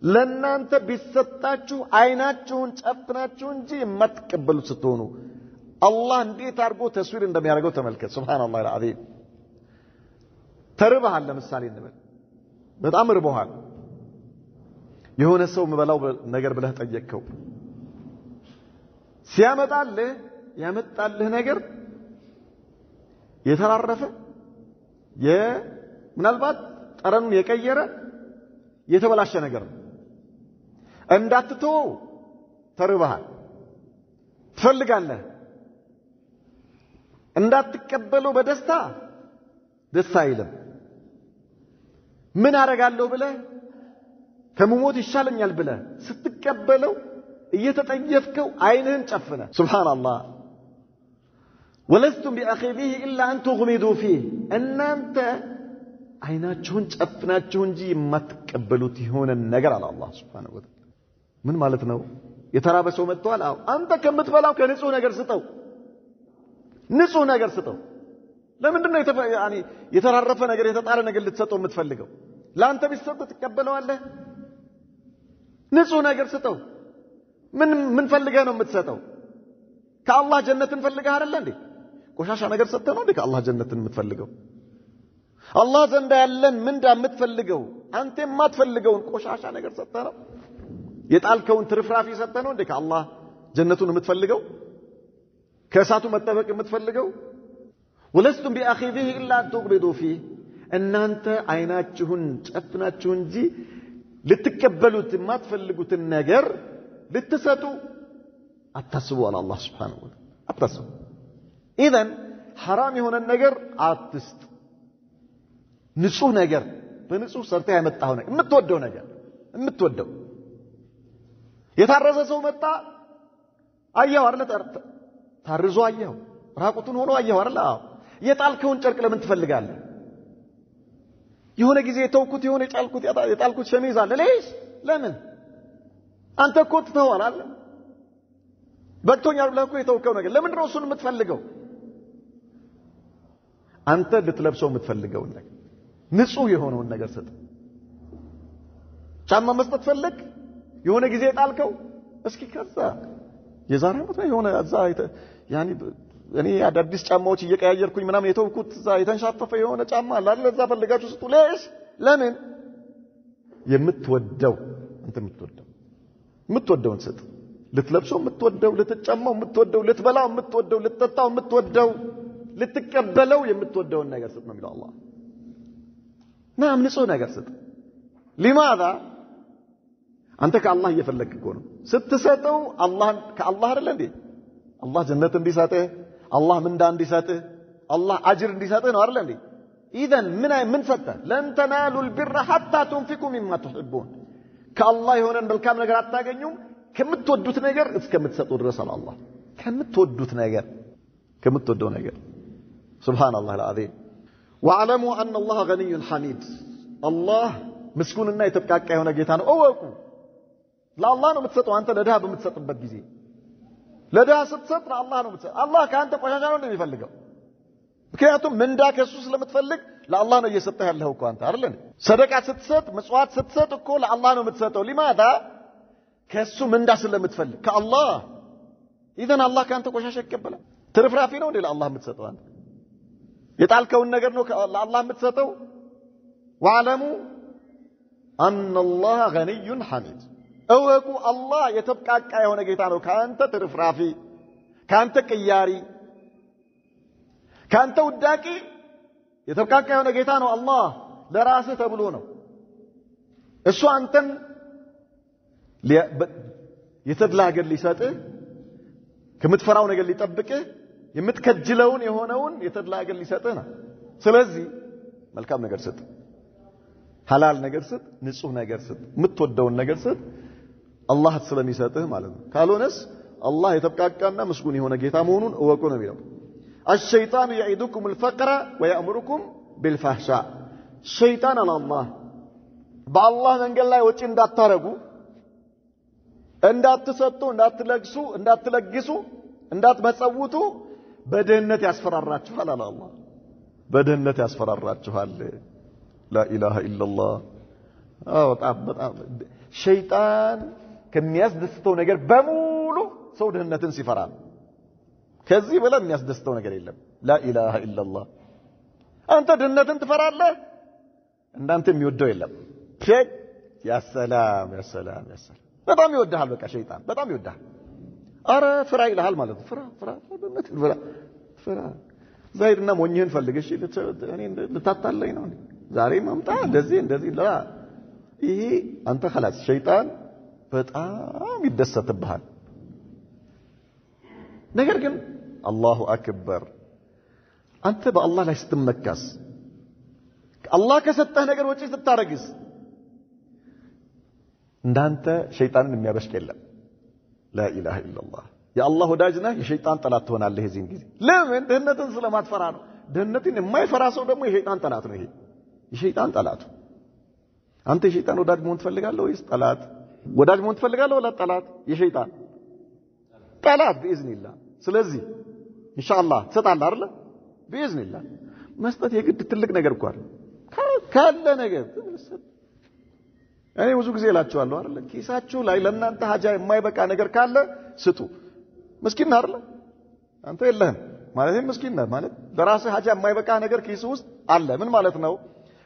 ለእናንተ ቢሰጣችሁ አይናችሁን ጨፍናችሁ እንጂ የማትቀበሉ ስትሆኑ አላህ እንዴት አድርጎ ተስዊር እንደሚያደርገው ተመልከት ሱብሃንአላህ العظيم ተርበሃል ለምሳሌ እንበል በጣም ርቦሃል የሆነ ሰው ምበላው ነገር ብለህ ጠየቅከው ያመጣልህ ነገር የተራረፈ ምናልባት ጠረኑን የቀየረ የተበላሸ ነገር ነው እንዳትተው ተርበሃል ትፈልጋለህ እንዳትቀበለው በደስታ ደስ አይልም ምን አረጋለሁ ብለህ ከመሞት ይሻለኛል ብለህ ስትቀበለው እየተጠየፍከው አይንህን ጨፍነ ሱብሃንአላህ ولستم بأخذيه إلا أن تغمضوا فيه እናንተ አይናችሁን ጨፍናችሁ እንጂ የማትቀበሉት ይሆነ ነገር አለ አላህ Subhanahu Wa Ta'ala ምን ማለት ነው የተራበ ሰው መጥቷል አው አንተ ከምትበላው ከንጹህ ነገር ስጠው ንጹህ ነገር ስጠው ለምንድን ነው የተራረፈ ነገር የተጣረ ነገር ልትሰጠው የምትፈልገው ላንተ ቢሰጥ ትቀበለዋለህ ንጹህ ነገር ስጠው ምን ፈልገህ ነው የምትሰጠው ከአላህ ጀነትን ፈልገህ አይደል እንዴ ቆሻሻ ነገር ሰጥተህ ነው እንዴ ከአላህ ጀነትን የምትፈልገው አላህ ዘንድ ያለን ምንዳ የምትፈልገው አንተ የማትፈልገውን ቆሻሻ ነገር ሰጥተህ ነው የጣልከውን ትርፍራፊ ሰጥተህ ነው እንዴ ከአላህ ጀነቱን የምትፈልገው ከእሳቱ መጠበቅ የምትፈልገው ወለስቱም ቢአኺዚሂ ኢላ ተግቢዱ ፊህ እናንተ አይናችሁን ጨፍናችሁ እንጂ ልትቀበሉት የማትፈልጉትን ነገር ልትሰጡ አታስቡ አለ አላህ Subhanahu Wa Ta'ala አታስቡ ኢዘን حرام የሆነ ነገር አትስጥ ንጹህ ነገር በንጹህ ሰርተህ ያመጣው ነገር የምትወደው የታረዘ ሰው መጣ አየው አይደል ታርዞ አየው ራቁቱን ሆኖ አየው አይደል የጣልከውን ጨርቅ ለምን ትፈልጋለህ የሆነ ጊዜ የተውኩት የጣልኩት ሸሚዝ አለ ለምን አንተ እኮ ትተዋል አይደል በቅቶኛል ብለህ እኮ የተውከው ነገር ለምን ነው እሱን የምትፈልገው አንተ ልትለብሰው የምትፈልገው ነገር ንጹህ የሆነውን ነገር ስጥ ጫማ መስጠት ፈልግ የሆነ ጊዜ ጣልከው እስኪ ከዛ የዛሬ ዓመት የሆነ እዛ እኔ አዳዲስ ጫማዎች እየቀያየርኩኝ ምናምን የተውኩት እዛ የተንሻፈፈ የሆነ ጫማ አለ አይደል እዛ ፈልጋችሁ ስጡ ለምን የምትወደው አንተ የምትወደውን ስጥ ልትለብሰው የምትወደው ልትጫማው የምትወደው ልትበላው የምትወደው ልትጠጣው የምትወደው ልትቀበለው የምትወደውን ነገር ስጥ ነው የሚለው አላህ ናም ንጹህ ነገር ስጥ لماذا አንተ ከአላህ እየፈለግክ እኮ ነው ስትሰጠው ከአላህ አይደል እንዴ አላህ ጀነት እንዲሰጥህ አላህ ምንዳ እንዲሰጥህ አላህ አጅር እንዲሰጥህ ነው አይደል እንዴ ኢዘን ምን ሰጠህ ለን ተናሉል ቢር حتى تنفقوا مما تحبون ከአላህ የሆነን መልካም ነገር አታገኙም ከምትወዱት ነገር እስከምትሰጡ ድረስ አለ አላህ ከምትወደው ነገር سبحان الله العظيم واعلموا ان الله غني حميد الله مسكوننا የተብቃቃ የሆነ ጌታ ነው እወቁ ለአላህ ነው የምትሰጠው አንተ ለድሃ በምትሰጥበት ጊዜ ለድሃ ስትሰጥ ለአላህ ነው የምትሰጠው አላህ ካንተ ቆሻሻ ነው እንደሚፈልገው ምክንያቱም ምንዳ ከሱ ስለምትፈልግ ለአላህ ነው እየሰጠህ ያለኸው እኮ አንተ አይደል ሰደቃ ስትሰጥ ምጽዋት ስትሰጥ እኮ ለአላህ ነው የምትሰጠው لماذا ከሱ ምንዳ ስለምትፈልግ ከአላህ ኢዘን አላህ ካንተ ቆሻሻ ይቀበላል ትርፍራፊ ነው እንዴ ለአላህ የምትሰጠው አንተ የጣልከውን ነገር ነው ለአላህ የምትሰጠው واعلموا ان الله غني حميد እወቁ አላህ የተብቃቃ የሆነ ጌታ ነው ካንተ ትርፍራፊ ካንተ ቅያሪ ካንተ ውዳቂ የተብቃቃ የሆነ ጌታ ነው አላህ ለራስህ ተብሎ ነው እሱ አንተን የተድላገር ሊሰጥህ ከምትፈራው ነገር ሊጠብቅህ የምትከጅለውን የሆነውን የተድላገር ሊሰጥህ ነው ስለዚህ መልካም ነገር ስጥ ሐላል ነገር ስጥ ንጹህ ነገር ስጥ የምትወደውን ነገር ስጥ አላህ ስለሚሰጥህ ማለት ነው ካልሆነስ አላህ የተብቃቃና ምስጉን የሆነ ጌታ መሆኑን እወቁ ነው የሚለው الشيطان يعيدكم الفقر ويأمركم بالفحشاء شيطان الله بالله መንገድ ላይ ወጪ እንዳታረጉ እንዳትሰጡ እንዳትለግሱ እንዳትመጸውቱ በድህነት ያስፈራራችኋል አለ አላህ። በድህነት ያስፈራራችኋል። ላኢላሃ ኢላላህ። በጣም ሸይጣን ከሚያስደስተው ነገር በሙሉ ሰው ድህነትን ሲፈራ፣ ከዚህ በላይ የሚያስደስተው ነገር የለም። ላኢላሃ ኢላላህ። አንተ ድህነትን ትፈራለህ፣ እንዳንተ የሚወደው የለም። ያ ሰላም ያ ሰላም ያ ሰላም። በጣም ይወድሃል። በቃ ሸይጣን በጣም ይወድሃል። አረ ፍራ ይልሃል ማለት ነው። ፍራ ዛይድና ሞኝህን ፈልግ። እሺ እኔ ልታታለኝ ነው ዛሬ መምጣ እንደዚህ ላ ይሄ አንተ خلاص ሸይጣን በጣም ይደሰትብሃል። ነገር ግን አላሁ አክበር አንተ በአላህ ላይ ስትመካስ አላህ ከሰጠህ ነገር ወጪ ስታረግስ እንዳንተ ሸይጣንን የሚያበሽቅ የለም። ላኢላሃ ኢላላህ። የአላህ ወዳጅ ነህ፣ የሸይጣን ጠላት ትሆናለህ የዚህን ጊዜ። ለምን? ድህነትን ስለማትፈራ ነው። ድህነትን የማይፈራ ሰው ደግሞ የሸይጣን ጠላት ነው። ይሄ የሸይጣን ጠላቱ። አንተ የሸይጣን ወዳጅ መሆን ትፈልጋለህ ወይስ ጠላት? ወዳጅ መሆን ትፈልጋለህ ወላ ጠላት? የሸይጣን ጠላት بإذنillah። ስለዚህ ኢንሻአላህ ትሰጣለህ አይደል? بإذنillah። መስጠት የግድ ትልቅ ነገር እኮ አይደል? ካለ ነገር እኔ ብዙ ጊዜ እላችኋለሁ አይደል? ኪሳችሁ ላይ ለእናንተ ሀጃ የማይበቃ ነገር ካለ ስጡ። ምስኪን አይደል? አንተ የለህም ማለት ምስኪን ነህ ማለት ለራስህ ሀጃ የማይበቃ ነገር ኪስ ውስጥ አለ። ምን ማለት ነው?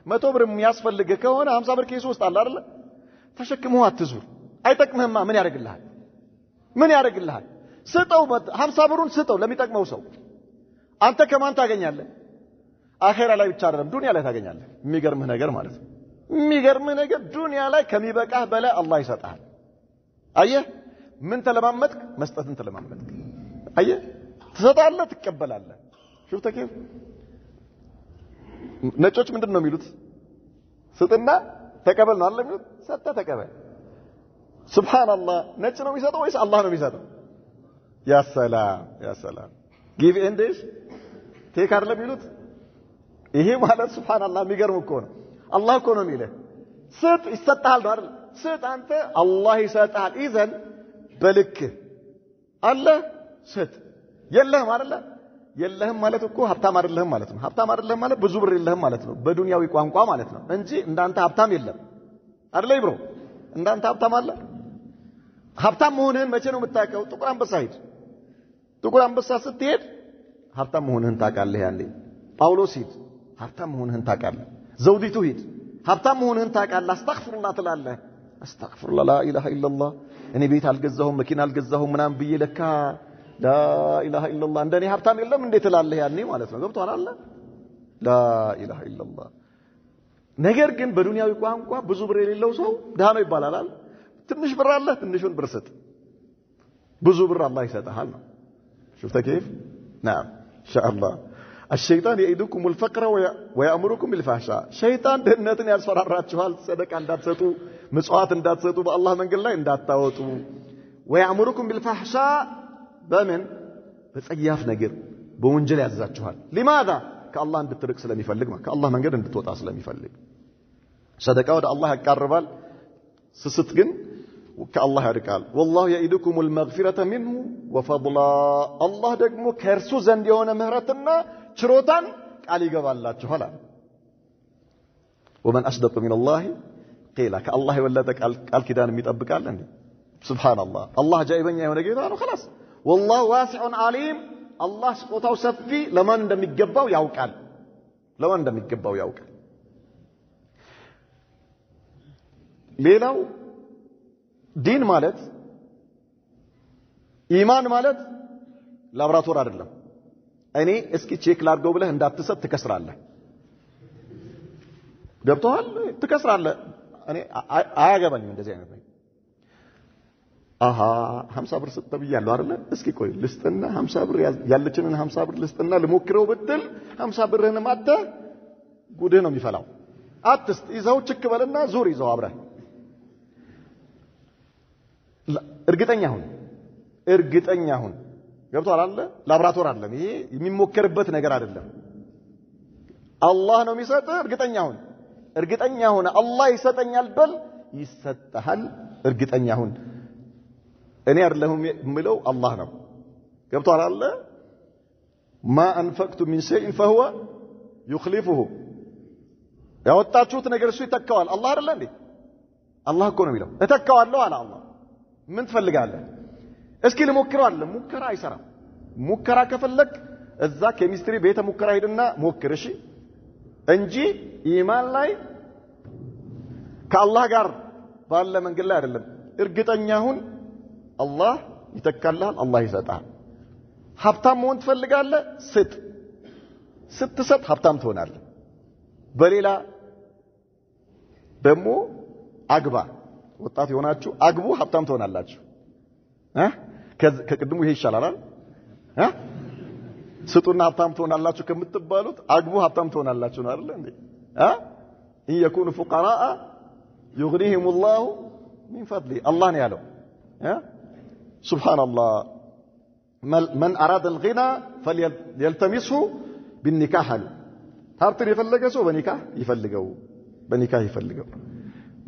100 ብር የሚያስፈልግህ ከሆነ 50 ብር ኪስ ውስጥ አለ አይደል? ተሸክመው አትዙር። አይጠቅምህማ። ምን ያደርግልሃል? ምን ያደርግልሃል? ስጠው። 50 ብሩን ስጠው ለሚጠቅመው ሰው። አንተ ከማን ታገኛለህ? አኺራ ላይ ብቻ አይደለም ዱንያ ላይ ታገኛለህ። የሚገርምህ ነገር ማለት ነው። የሚገርምህ ነገር ዱንያ ላይ ከሚበቃህ በላይ አላህ ይሰጣል። አየህ ምን ተለማመጥክ? መስጠትን ተለማመጥክ። አየህ ትሰጣለህ፣ ትቀበላለህ። شفت كيف ነጮች ምንድን ነው የሚሉት? ስጥና ተቀበል ነው አይደል የሚሉት? ሰጠ ተቀበል። ሱብሃንአላህ። ነጭ ነው የሚሰጠው ወይስ አላህ ነው የሚሰጠው? ያ ሰላም ያ ሰላም። ጊቭ ኤንድ ቴክ አይደለም የሚሉት? ይሄ ማለት ሱብሃንአላህ የሚገርም እኮ ነው። አላህ እኮ ነው የሚልህ ስጥ ይሰጣል ነው አይደል? ስጥ አንተ አላህ ይሰጣል። ኢዘን በልክ አለ ስጥ። የለህም አይደል? የለህም ማለት እኮ ሀብታም አይደለህም ማለት ነው። ሀብታም አይደለህም ማለት ብዙ ብር የለህም ማለት ነው በዱንያዊ ቋንቋ ማለት ነው እንጂ እንዳንተ ሀብታም የለም አይደል? ብሮ እንዳንተ ሀብታም አለ? ሀብታም መሆንህን መቼ ነው የምታውቀው? ጥቁር አንበሳ ሂድ። ጥቁር አንበሳ ስትሄድ ሀብታም መሆንህን ታውቃለህ። ያኔ ጳውሎስ ሂድ ሀብታም መሆንህን ታውቃለህ። ዘውዲቱ ሂድ ሀብታም መሆንህን ታውቃለህ። አስተግፍሩላህ ትላለህ። አስተግፍሩላህ ላኢላሃ ኢላላህ። እኔ ቤት አልገዛሁም መኪና አልገዛሁም ምናምን ብዬ ለካ ላኢላሃ ኢላላህ እንደኔ ሀብታም የለም እንዴት ትላለህ ያኔ ማለት ነው። ገብቶሃል አይደል? ላኢላሃ ኢላላህ። ነገር ግን በዱንያዊ ቋንቋ ብዙ ብር የሌለው ሰው ድሃ ነው ይባላል አይደል? ትንሽ ብር አለ፣ ትንሹን ብር ስጥ፣ ብዙ ብር አላህ ይሰጥሃል ነው። شفت كيف؟ نعم ان شاء الله. الشيطان يعيدكم الفقر ويأمركم بالفحشاء. شيطان ድህነትን ያስፈራራችኋል። ሰደቃ እንዳትሰጡ፣ ምጽዋት እንዳትሰጡ፣ በአላህ መንገድ ላይ እንዳታወጡ። ويأمركم بالفحشاء በምን? በጸያፍ ነገር በወንጀል ያዛችኋል። لماذا? ከአላህ እንድትርቅ ስለሚፈልግ ማለት ከአላህ መንገድ እንድትወጣ ስለሚፈልግ። ሰደቃ ወደ አላህ ያቃርባል፣ ስስት ግን ከአላህ ያርቃል። والله يعيدكم المغفرة منه وفضلا. አላህ ደግሞ ከእርሱ ዘንድ የሆነ ምህረትና ችሮታን ቃል ይገባላችኋል። ومن أصدق من الله قيلا. ከአላህ የበለጠ ቃል ኪዳን የሚጠብቃል እንዴ? ሱብሃንአላህ። አላህ ጃኢበኛ የሆነ ጌታ ነው። خلاص والله واسع عليم. አላህ ስጦታው ሰፊ ለማን እንደሚገባው ያውቃል። ለማን እንደሚገባው ያውቃል። ሌላው ዲን ማለት ኢማን ማለት ላብራቶሪ አይደለም። እኔ እስኪ ቼክ ላድርገው ብለህ እንዳትሰጥ ትከስራለህ። ገብቶሃል? ትከስራለህ። እኔ አያገባኝም እንደዚህ አይነት ነገር። 50 ብር ስጥ ተብያለሁ አይደል? እስኪ ቆይ ልስጥና 50 ብር ያለችንን 50 ብር ልስጥና ልሞክረው ብትል 50 ብርህን ማተ ጉድህ ነው የሚፈላው። አትስጥ። ይዘው ችክ በልና ዙር ይዘው አብረህ እርግጠኛ ሁን። ገብቶሃል አይደል? ላብራቶሪ አይደለም ይሄ የሚሞከርበት ነገር አይደለም። አላህ ነው የሚሰጥህ። እርግጠኛ ሁን። አላህ ይሰጠኛል በል ይሰጥሃል። እርግጠኛ ሁን። እኔ አይደለሁም የምለው አላህ ነው። ገብቷል አይደል ما انفقتم من شيء فهو يخلفه ያወጣችሁት ነገር እሱ ይተካዋል አላህ አይደል እንዴ አላህ እኮ ነው የሚለው እተካዋለሁ አለ አላህ ምን ትፈልጋለህ እስኪ ልሞክረው አለ ሙከራ አይሰራም ሙከራ ከፈለክ እዛ ኬሚስትሪ ቤተ ሙከራ ሄድና ሞክር እሺ እንጂ ኢማን ላይ ከአላህ ጋር ባለ መንገድ ላይ አይደለም እርግጠኛ ሁን አላህ ይተካልሃል አላህ ይሰጣል ሀብታም መሆን ትፈልጋለህ ስትሰጥ ሀብታም ትሆናለህ በሌላ ደግሞ አግባ ወጣት የሆናችሁ አግቡ ሀብታም ትሆናላችሁ ከቅድሙ ይሄ ይሻላል ስጡና ሀብታም ትሆናላችሁ ከምትባሉት አግቡ ሀብታም ትሆናላችሁ ነው አይደል እንዴ ان يكونوا فقراء يغنيهم الله من فضله الله ነው ያለው سبحان الله من اراد الغنى فليلتمسه بالنكاح ሀብትን የፈለገ ሰው በኒካህ ይፈልገው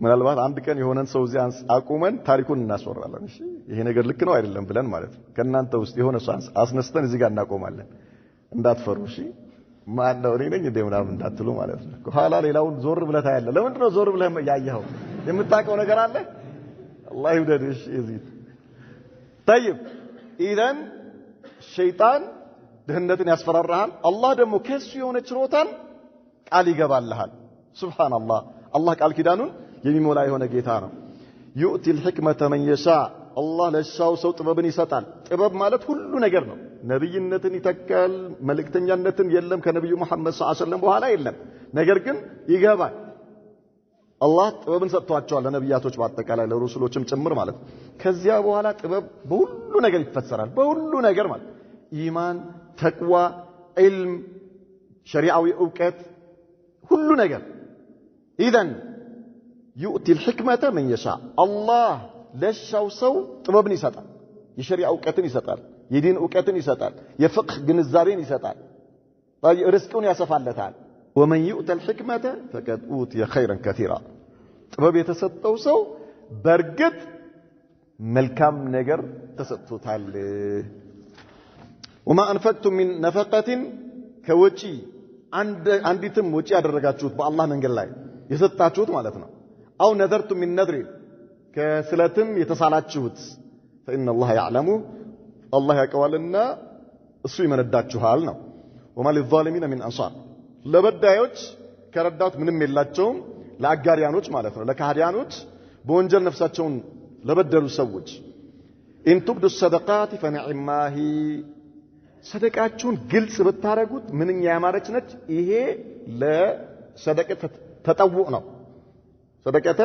ምናልባት አንድ ቀን የሆነን ሰው እዚያ አቁመን ታሪኩን እናስወራለን እሺ ይሄ ነገር ልክ ነው አይደለም ብለን ማለት ነው ከናንተ ውስጥ የሆነ ሰው አስነስተን እዚህ ጋር እናቆማለን እንዳትፈሩ እሺ ማን ነው እኔ ነኝ እንደ ምናምን እንዳትሉ ማለት ነው ከኋላ ሌላውን ዞር ብለህ ታያለህ ለምንድን ነው ዞር ብለህ ያየኸው የምታውቀው ነገር አለ አላህ ይውደድሽ እዚህ طيب اذا ሸይጣን ድህነትን ያስፈራራሃል አላህ ደግሞ ከሱ የሆነ ችሮታን ቃል ይገባልሃል ሱብሃንአላህ አላህ ቃል ኪዳኑን የሚሞላ የሆነ ጌታ ነው يؤتي الحكمة من يشاء الله ለሻው ሰው ጥበብን ይሰጣል ጥበብ ማለት ሁሉ ነገር ነው ነብይነትን ይተካል መልእክተኛነትን የለም ከነብዩ መሐመድ ሰለላሁ ዐለይሂ ወሰለም በኋላ የለም ነገር ግን ይገባል አላህ ጥበብን ሰጥቷቸዋል ለነብያቶች በአጠቃላይ ለረሱሎችም ጭምር ማለት ከዚያ በኋላ ጥበብ በሁሉ ነገር ይፈሰራል በሁሉ ነገር ማለት ኢማን ተቅዋ ዒልም ሸሪዓዊ ዕውቀት ሁሉ ነገር ኢዘን يؤتي الحكمة من يشاء الله ለሻው ሰው ጥበብን ይሰጣል የሸሪዓ ዕውቀትን ይሰጣል የዲን ዕውቀትን ይሰጣል የፍቅህ ግንዛቤን ይሰጣል ርዝቁን ያሰፋለታል ومن يؤت الحكمة فقد أوتي خيرا كثيرا ጥበብ የተሰጠው ሰው በርግጥ መልካም ነገር ተሰጥቶታል وما أنفقتم من نفقة ከወጪ አንዲትም ወጪ ያደረጋችሁት በአላህ መንገድ ላይ የሰጣችሁት ማለት ነው أو نذرتم من نذر كسلتم يتسالاችሁት فإن الله يعلم الله ያቀዋልና እሱ ይመነዳችኋል ነው وما للظالمين من أنصار ለበዳዮች ከረዳት ምንም የላቸውም ለአጋሪያኖች ማለት ነው ለካህዲያኖች በወንጀል ነፍሳቸውን ለበደሉ ሰዎች إن تبدوا الصدقات فنعما هي ሰደቃችሁን ግልጽ ብታረጉት ምንኛ ያማረች ነች ይሄ ለሰደቀ ተጠውዕ ነው ሰደቀተ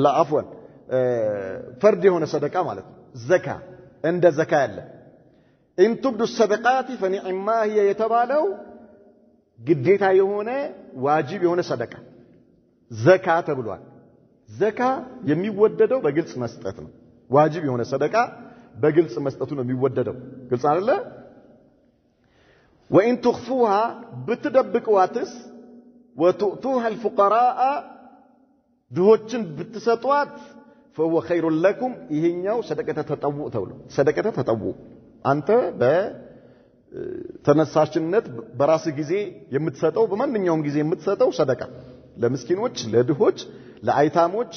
ለአፍወን فرد የሆነ ሰደቃ ማለት ዘካ እንደ ዘካ ያለ ان تبدوا الصدقات فنعما هي የተባለው ግዴታ የሆነ ዋጅብ የሆነ ሰደቃ ዘካ ተብሏል ዘካ የሚወደደው በግልጽ መስጠት ነው ዋጅብ የሆነ ሰደቃ በግልጽ መስጠቱ ነው የሚወደደው ግልጽ አይደለ وان تخفوها بتدبقواتس وتؤتوها الفقراء ድሆችን ብትሰጧት فهو خير لكم ይሄኛው ሰደቀተ ተጠውዕ ተብሎ ሰደቀተ ተጠውዕ አንተ በተነሳሽነት በራስ ጊዜ የምትሰጠው በማንኛውም ጊዜ የምትሰጠው ሰደቃ ለምስኪኖች ለድሆች ለአይታሞች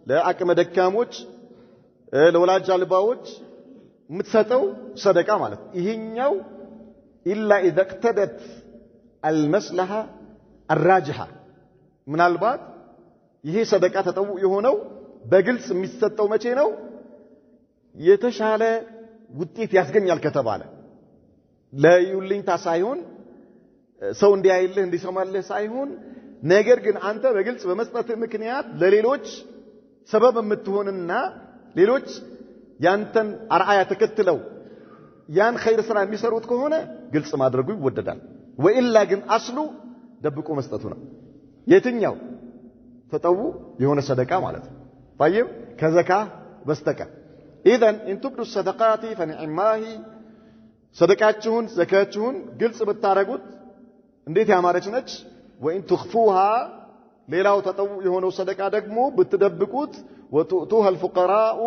ለአቅመ ደካሞች ለወላጅ አልባዎች የምትሰጠው ሰደቃ ማለት ይሄኛው إلا إذا اقتدت المصلحة الراجحة ምናልባት ይሄ ሰደቃ ተጠውዕ የሆነው በግልጽ የሚሰጠው መቼ ነው የተሻለ ውጤት ያስገኛል ከተባለ ለዩልኝታ ሳይሆን ሰው እንዲያይልህ እንዲሰማልህ ሳይሆን ነገር ግን አንተ በግልጽ በመስጠት ምክንያት ለሌሎች ሰበብ የምትሆንና ሌሎች ያንተን አርአያ ተከትለው ያን ኸይር ስራ የሚሰሩት ከሆነ ግልጽ ማድረጉ ይወደዳል ወኢላ ግን አስሉ ደብቆ መስጠቱ ነው የትኛው ተጠውዕ የሆነ ሰደቃ ማለት ነው طيب ከዘካ በስተቀር اذا ان تبدوا الصدقات فنعما هي ሰደቃችሁን ዘካችሁን ግልጽ ብታረጉት እንዴት ያማረች ነች وان تخفوها ሌላው ተጠውዕ የሆነው ሰደቃ ደግሞ ብትደብቁት وتؤتوها الفقراء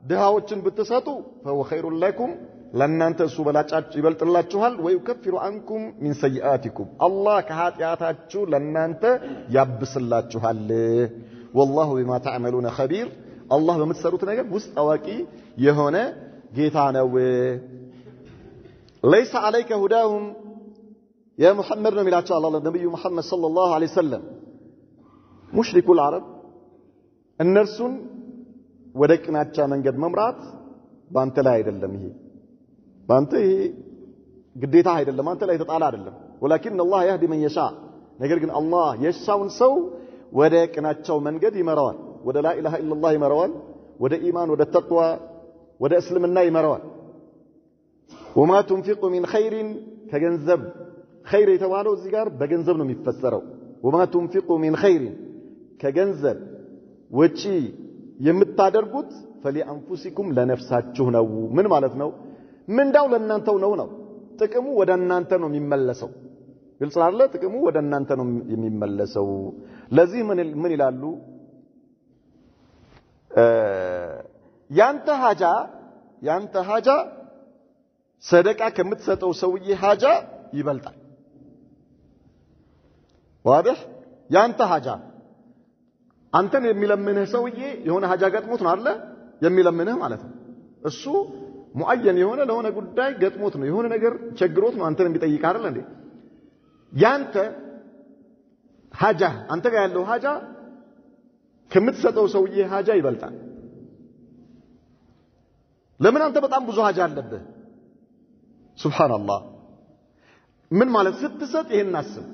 ድሃዎችን ብትሰጡ فهو خير لكم ለእናንተ እሱ በላጫችሁ ይበልጥላችኋል ويكفر عنكم من سيئاتكم አላህ ከኃጢአታችሁ ለእናንተ ያብስላችኋል والله بما تعملون خبير አላህ በምትሰሩት ነገር ውስጥ አዋቂ የሆነ ጌታ ነው ليس عليك هداهم يا محمد ነው የሚላቸው አላህ ለነብዩ መሐመድ ሰለላሁ ዐለይሂ ወሰለም ሙሽሪኩ العرب እነርሱን ወደ ቅናቻ መንገድ መምራት ባንተ ላይ አይደለም ይሄ ባንተ ይሄ ግዴታ አይደለም አንተ ላይ ተጣላ አይደለም ولكن الله يهدي من يشاء ነገር ግን አላህ የሻውን ሰው ወደ ቅናቻው መንገድ ይመራዋል ወደ لا اله الا الله ይመራዋል ወደ ኢማን ወደ ተቅዋ ወደ እስልምና ይመራዋል وما تنفق من خير ከገንዘብ خير የተባለው እዚህ ጋር በገንዘብ ነው የሚፈሰረው وما تنفق من خير ከገንዘብ ወጪ የምታደርጉት فلانفسكم ለነፍሳችሁ ነው ምን ማለት ነው ምንዳው ለእናንተው ነው ጥቅሙ ወደ እናንተ ነው የሚመለሰው ግልጽ አይደለ ጥቅሙ ወደ እናንተ ነው የሚመለሰው ለዚህ ምን ይላሉ ያንተ ሀጃ ሰደቃ ከምትሰጠው ሰውዬ ሀጃ ይበልጣል واضح ያንተ ሀጃ አንተን የሚለምንህ ሰውዬ የሆነ ሀጃ ገጥሞት ነው አይደል የሚለምንህ ማለት ነው እሱ ሙአየን የሆነ ለሆነ ጉዳይ ገጥሞት ነው የሆነ ነገር ቸግሮት ነው አንተን የሚጠይቅ አይደል እንዴ ያንተ ሀጃ አንተ ጋር ያለው ሀጃ ከምትሰጠው ሰውዬ ሀጃ ይበልጣል ለምን አንተ በጣም ብዙ ሀጃ አለብህ ሱብሃንአላህ ምን ማለት ስትሰጥ ይሄን አስብ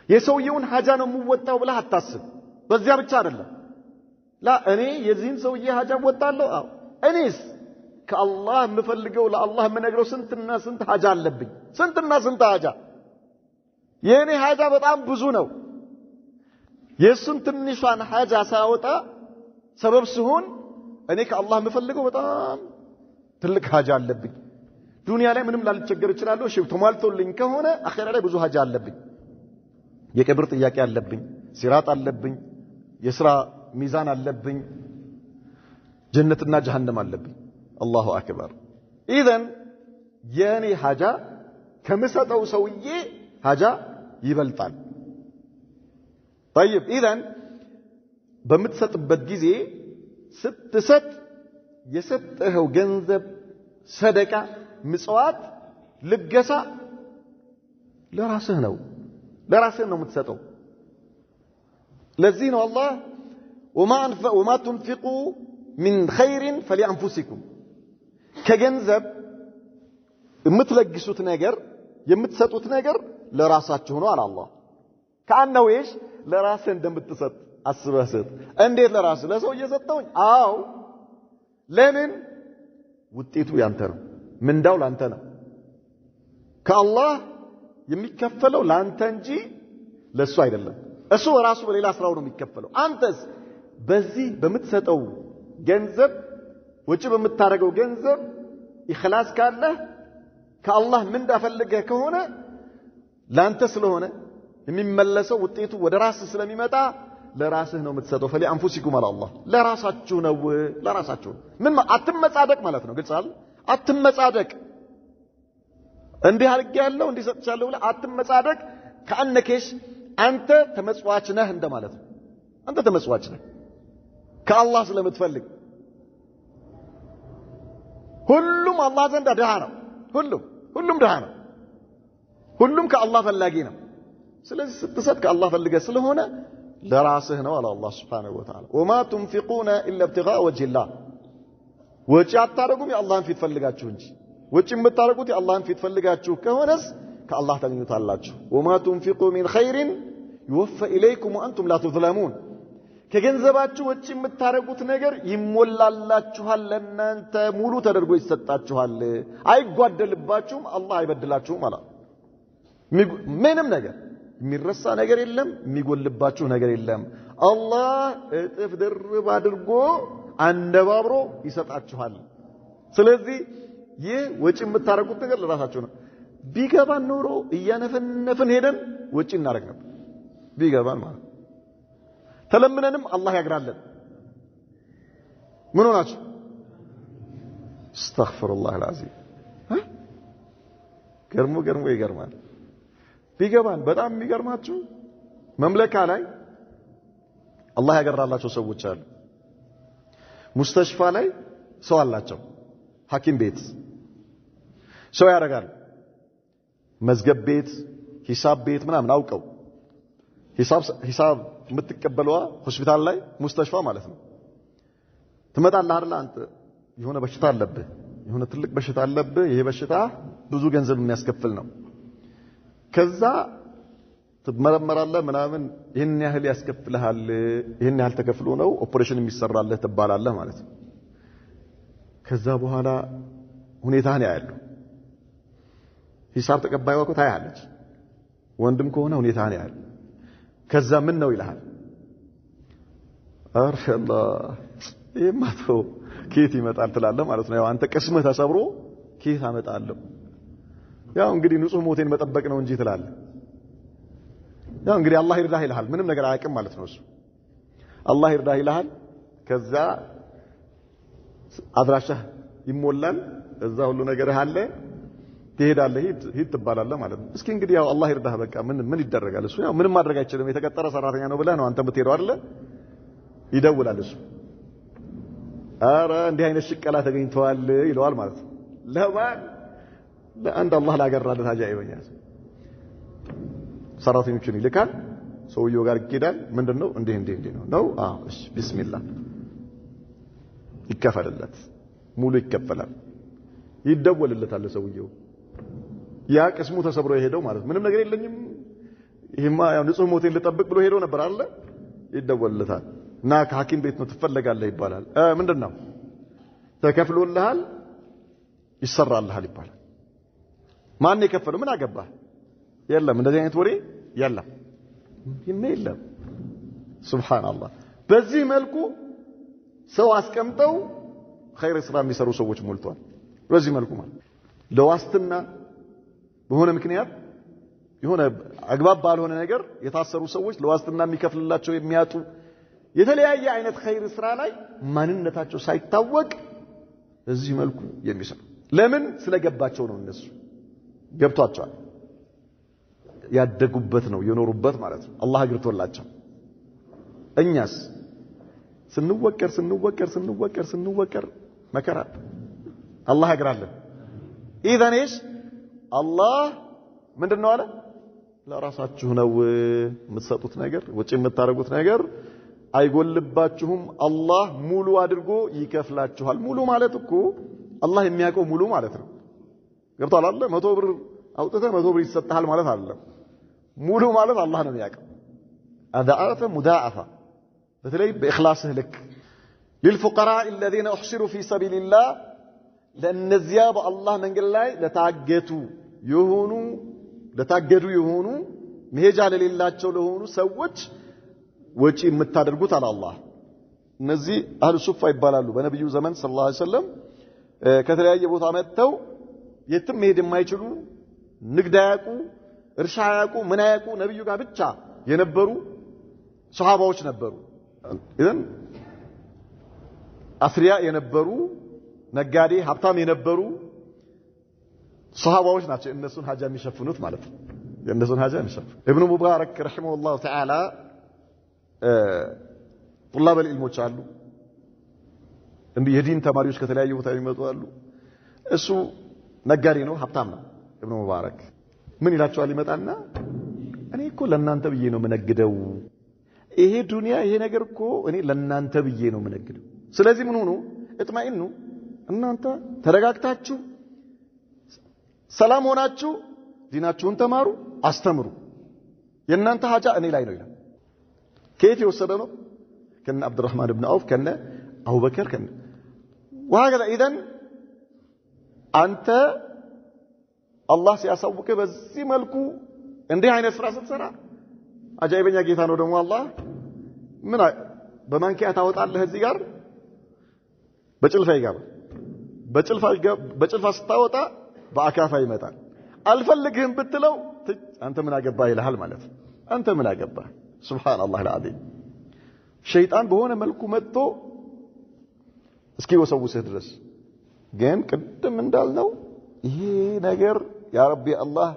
የሰውየውን ሀጃ ነው የምወጣው ብለህ አታስብ በዚያ ብቻ አይደለም ላ እኔ የዚህን ሰውዬ ሀጃ ወጣለሁ አው እኔስ ከአላህ የምፈልገው ለአላህ የምነግረው ስንትና ስንት ሀጃ አለብኝ ስንትና ስንት ሀጃ የኔ ሀጃ በጣም ብዙ ነው የሱን ትንሿን ሀጃ ሳወጣ ሰበብ ሲሆን እኔ ከአላህ የምፈልገው በጣም ትልቅ ሀጃ አለብኝ ዱንያ ላይ ምንም ላልቸገር እችላለሁ እሺ ተሟልቶልኝ ከሆነ አኺራ ላይ ብዙ ሀጃ አለብኝ የቀብር ጥያቄ አለብኝ ሲራጥ አለብኝ የሥራ ሚዛን አለብኝ ጀነትና ጀሃነም አለብኝ አላሁ አክበር ኢዘን የኔ ሀጃ ከምሰጠው ሰውዬ ሀጃ ይበልጣል طيب ኢዘን በምትሰጥበት ጊዜ ስትሰጥ የሰጠኸው ገንዘብ ሰደቃ ምጽዋት ልገሳ ለራስህ ነው የምትሰጠው ለዚህ ነው አላህ وما تنفقوا من خير فلانفسكم ከገንዘብ የምትለግሱት ነገር የምትሰጡት ነገር ለራሳችሁ ነው አለ አላህ ካነው እሺ ለራስህ እንደምትሰጥ አስበህ ሰጥ እንዴት ለራስህ ለሰው እየሰጠውኝ አው ለምን ውጤቱ ያንተ ነው ምንዳው ላንተ ነው ከአላህ የሚከፈለው ላንተ እንጂ ለሱ አይደለም እሱ ራሱ በሌላ ስራው ነው የሚከፈለው አንተስ በዚህ በምትሰጠው ገንዘብ ወጪ በምታረገው ገንዘብ ኢኽላስ ካለ ከአላህ ምን እንዳፈልገህ ከሆነ ላንተ ስለሆነ የሚመለሰው ውጤቱ ወደ ራስህ ስለሚመጣ ለራስህ ነው የምትሰጠው ፈሊ አንፉሲኩም አለ አላህ ለራሳችሁ ነው ለራሳችሁ ምን አትመጻደቅ ማለት ነው ግልጽ አይደል አትመጻደቅ እንዲህ አድርጌ ያለው እንዲህ ሰጥቻለሁ ብለህ አትመጻደቅ ከአነከሽ አንተ ተመጽዋች ነህ እንደማለት ነው አንተ ተመጽዋች ነህ ከአላህ ስለምትፈልግ ሁሉም አላህ ዘንድ ድሃ ነው ሁሉም ድሃ ነው ሁሉም ከአላህ ፈላጊ ነው ስለዚህ ስትሰጥ ከአላህ ፈልገህ ስለሆነ ለራስህ ነው አለ አላህ Subhanahu Wa Ta'ala وما تنفقون الا ابتغاء وجه الله ወጪ አታረጉም የአላህን ፊት ፈልጋችሁ እንጂ ወጪ የምታረጉት የአላህን ፊት ፈልጋችሁ ከሆነስ ከአላህ ታገኙታላችሁ وما تنفقوا من خير يوفى اليكم وانتم لا تظلمون ከገንዘባችሁ ወጪ የምታረጉት ነገር ይሞላላችኋል ለእናንተ ሙሉ ተደርጎ ይሰጣችኋል አይጓደልባችሁም አላህ አይበድላችሁም አላ ምንም ነገር የሚረሳ ነገር የለም የሚጎልባችሁ ነገር የለም አላህ እጥፍ ድርብ አድርጎ አንደባብሮ ይሰጣችኋል ስለዚህ ይህ ወጪ የምታረጉት ነገር ለራሳችሁ ነው ቢገባን ኖሮ እያነፈነፈን ሄደን ወጪ እናረግ ነበር ቢገባን ማለት ተለምነንም አላህ ያግራለን ምን ሆናችሁ አስተግፊሩላህ አልዓዚም ገርሞ ይገርማል ቢገባን በጣም የሚገርማችሁ መምለካ ላይ አላህ ያገራላቸው ሰዎች አሉ ሙስተሽፋ ላይ ሰው አላቸው ሐኪም ቤት ሰው ያደርጋል መዝገብ ቤት ሂሳብ ቤት ምናምን አውቀው ሂሳብ የምትቀበለዋ ሆስፒታል ላይ ሙስተሽፋ ማለት ነው ትመጣለህ አይደል አንተ የሆነ በሽታ አለብህ የሆነ ትልቅ በሽታ አለብህ ይሄ በሽታ ብዙ ገንዘብ የሚያስከፍል ነው ከዛ ትመረመራለህ ምናምን ይሄን ያህል ያስከፍልሃል ይሄን ያህል ተከፍሎ ነው ኦፕሬሽን የሚሰራልህ ትባላለህ ማለት ነው ከዛ በኋላ ሁኔታህን ያያሉ ሂሳብ ተቀባይዋ እኮ ታያለች ወንድም ከሆነ ሁኔታህን ያያል ከዛ ምን ነው ይልሃል አርፈላህ ይማቶ ኬት ይመጣል ትላለህ ማለት ነው ያው አንተ ቅስምህ ተሰብሮ ኬት አመጣለሁ ያው እንግዲህ ንጹህ ሞቴን መጠበቅ ነው እንጂ ትላለህ ያው እንግዲህ አላህ ይርዳህ ይልሃል ምንም ነገር አያውቅም ማለት ነው እሱ አላህ ይርዳህ ይልሃል ከዛ አድራሻህ ይሞላል እዛ ሁሉ ነገርህ አለ ትሄዳለህ ሂድ ትባላለህ ማለት ነው እስኪ እንግዲህ ያው አላህ ይርዳህ በቃ ምን ይደረጋል እሱ ያው ምንም ማድረግ አይችልም የተቀጠረ ሰራተኛ ነው ብለህ ነው አንተ የምትሄደው አይደለ ይደውላል እሱ አረ እንዲህ አይነት ሽቀላ ተገኝተዋል ይለዋል ማለት ነው ለማን ለአንድ አላህ ላገራለት አጃኢበኛ ሰራተኞችን ይልካል ሰውየው ጋር ይሄዳል ምንድነው እንዴ ነው እሺ ቢስሚላህ ይከፈልለት ሙሉ ይከፈላል ይደወልለታል ሰውየው ያ ቅስሙ ተሰብሮ የሄደው ማለት ምንም ነገር የለኝም ይሄማ ያው ንጹህ ሞቴን ልጠብቅ ብሎ ሄዶ ነበር አይደል ይደወልለታል ና ከሐኪም ቤት ነው ትፈልጋለህ ይባላል ምንድነው ተከፍሎልሃል ይሰራልሃል ይባላል ማን የከፈለው ምን አገባህ የለም እንደዚህ አይነት ወሬ የለም ሱብሃንአላህ በዚህ መልኩ ሰው አስቀምጠው ኸይር ስራ የሚሰሩ ሰዎች ሞልቷል በዚህ መልኩ ማለት ለዋስትና በሆነ ምክንያት የሆነ አግባብ ባልሆነ ነገር የታሰሩ ሰዎች ለዋስትና የሚከፍልላቸው የሚያጡ የተለያየ አይነት ኸይር ስራ ላይ ማንነታቸው ሳይታወቅ በዚህ መልኩ የሚሰሩ ለምን ስለገባቸው ነው እነሱ ገብቷቸዋል ያደጉበት ነው የኖሩበት ማለት ነው አላህ አግርቶላቸው እኛስ ስንወቀር መከራ አላህ ያግራለን ኢዘንስ አላህ ምንድነው አለ ለራሳችሁ ነው የምትሰጡት ነገር ወጪ የምታረጉት ነገር አይጎልባችሁም አላህ ሙሉ አድርጎ ይከፍላችኋል ሙሉ ማለት እኮ አላህ የሚያውቀው ሙሉ ማለት ነው ገብቷል አይደል 100 ብር አውጥተህ 100 ብር ይሰጣል ማለት አይደለም ሙሉ ማለት አላህ ነው የሚያውቀው አዳአፈ ሙዳአፈ በተለይ በእخلاصህ ልክ للفقراء الذين احصروا في سبيل الله ለነዚያ በአላህ መንገድ ላይ ለታገዱ የሆኑ መሄጃ ለሌላቸው ለሆኑ ሰዎች ወጪ የምታደርጉት አለ አላህ እነዚህ አህሉ ሱፋ ይባላሉ በነብዩ ዘመን ሰለላሁ ዐለይሂ ወሰለም ከተለያየ ቦታ መጥተው የትም መሄድ የማይችሉ ንግድ ያያቁ እርሻ ያያቁ ምን ያያቁ ነብዩ ጋር ብቻ የነበሩ ሱሐባዎች ነበሩ ኢዘን አፍሪያ የነበሩ ነጋዴ ሀብታም የነበሩ ሱሐባዎች ናቸው እነሱን ሀጃ የሚሸፍኑት ማለት ነው የእነሱን ሀጃ የሚሸፍኑ ኢብኑ ሙባረክ ረሂመሁላህ ተዓላ طلاب العلمዎች አሉ እንዴ የዲን ተማሪዎች ከተለያዩ ቦታ የሚመጡ አሉ እሱ ነጋዴ ነው ሀብታም ነው ኢብኑ ሙባረክ ምን ይላቸዋል ይመጣና እኔ እኮ ለእናንተ ብዬ ነው መነግደው ይሄ ዱንያ ይሄ ነገር እኮ እኔ ለእናንተ ብዬ ነው መነግደው ስለዚህ ምን ሆኖ እጥማኢኑ እናንተ ተረጋግታችሁ ሰላም ሆናችሁ ዲናችሁን ተማሩ አስተምሩ የእናንተ ሀጃ እኔ ላይ ነው ይላል كيف يوصل كان عبد الرحمن بن عوف كان أبو بكر كان وهكذا إذن أنت الله سيصوبك بزي ملكو عندي عين فراسة سرع عجائبا يجيثان ودمو الله من بمن كي أتاوت الله الزيقار بجل فاستاوتا بأكافا يمتا الفلقهم بتلو أنت من أقباه لحال مالت أنت من أقباه سبحان الله العظيم شيطان بهونه ملكو متو እስኪ ወሰውስህ ድረስ ግን ቅድም እንዳልነው ይሄ ነገር ያ ረቢ አላህ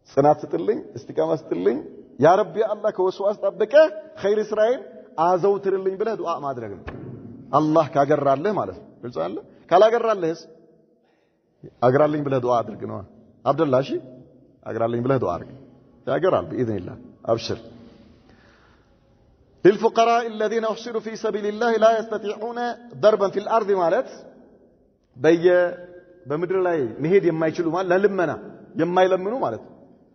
ጽናት ስጥልኝ እስቲቃማ ስጥልኝ ያ ረቢ አላህ ከወስዋስ ጠብቀህ ኸይር ስራዬን አዘውትርልኝ ብለህ ዱዓ ማድረግ ነው አላህ ካገራለህ ማለት ነው ግልጽ አለ ካላገራለህስ አግራልኝ ብለህ ዱዓ አድርግ ነው አብደላህ እሺ አግራልኝ ብለህ ዱዓ አድርግ ያገራል باذن الله ابشر للفقراء الذين احصروا في سبيل الله لا يستطيعون ضربا في الارض ማለት በምድር ላይ መሄድ የማይችሉ ማለት ለልመና የማይለምኑ ማለት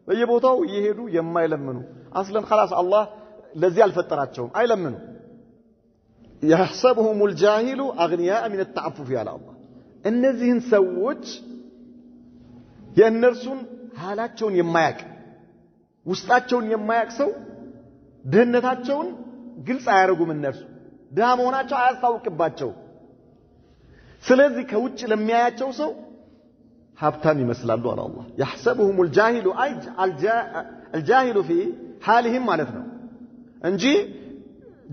በየቦታው እየሄዱ የማይለምኑ አስለን خلاص አላህ ለዚህ አልፈጠራቸውም አይለምኑ يحسبهم الجاهل اغنياء من التعفف على الله እነዚህን ሰዎች የእነርሱን ሐላቸውን የማያቅ ውስጣቸውን የማያቅ ሰው ድህነታቸውን ግልጽ አያረጉም እነርሱ ድሃ መሆናቸው አያስታውቅባቸው ስለዚህ ከውጭ ለሚያያቸው ሰው ሀብታም ይመስላሉ አለ አላህ يحسبهم الجاهل اي الجاهل في حالهم ማለት ነው እንጂ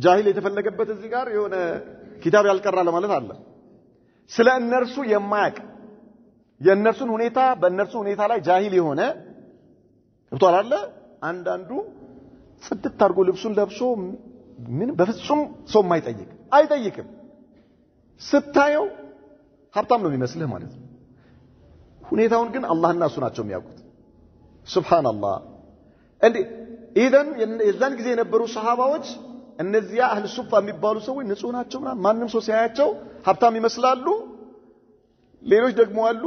ጃሂል የተፈለገበት እዚህ ጋር የሆነ ኪታብ ያልቀራ ለማለት አለ ስለ እነርሱ የማያቅ የእነርሱን ሁኔታ በእነርሱ ሁኔታ ላይ ጃሂል የሆነ ወጣላ አለ አንዳንዱ ጽድት አድርጎ ልብሱን ለብሶ ምን በፍጹም ሰው አይጠይቅም ስታየው ሀብታም ነው የሚመስልህ ማለት ነው ሁኔታውን ግን አላህና እሱ ናቸው የሚያውቁት ሱብሃንአላህ እንዴ ኢዘን የዛን ጊዜ የነበሩ ሱሐባዎች እነዚያ አህል ሱፋ የሚባሉ ሰዎች ንጹህ ናቸው ማንንም ሰው ሲያያቸው ሀብታም ይመስላሉ ሌሎች ደግሞ አሉ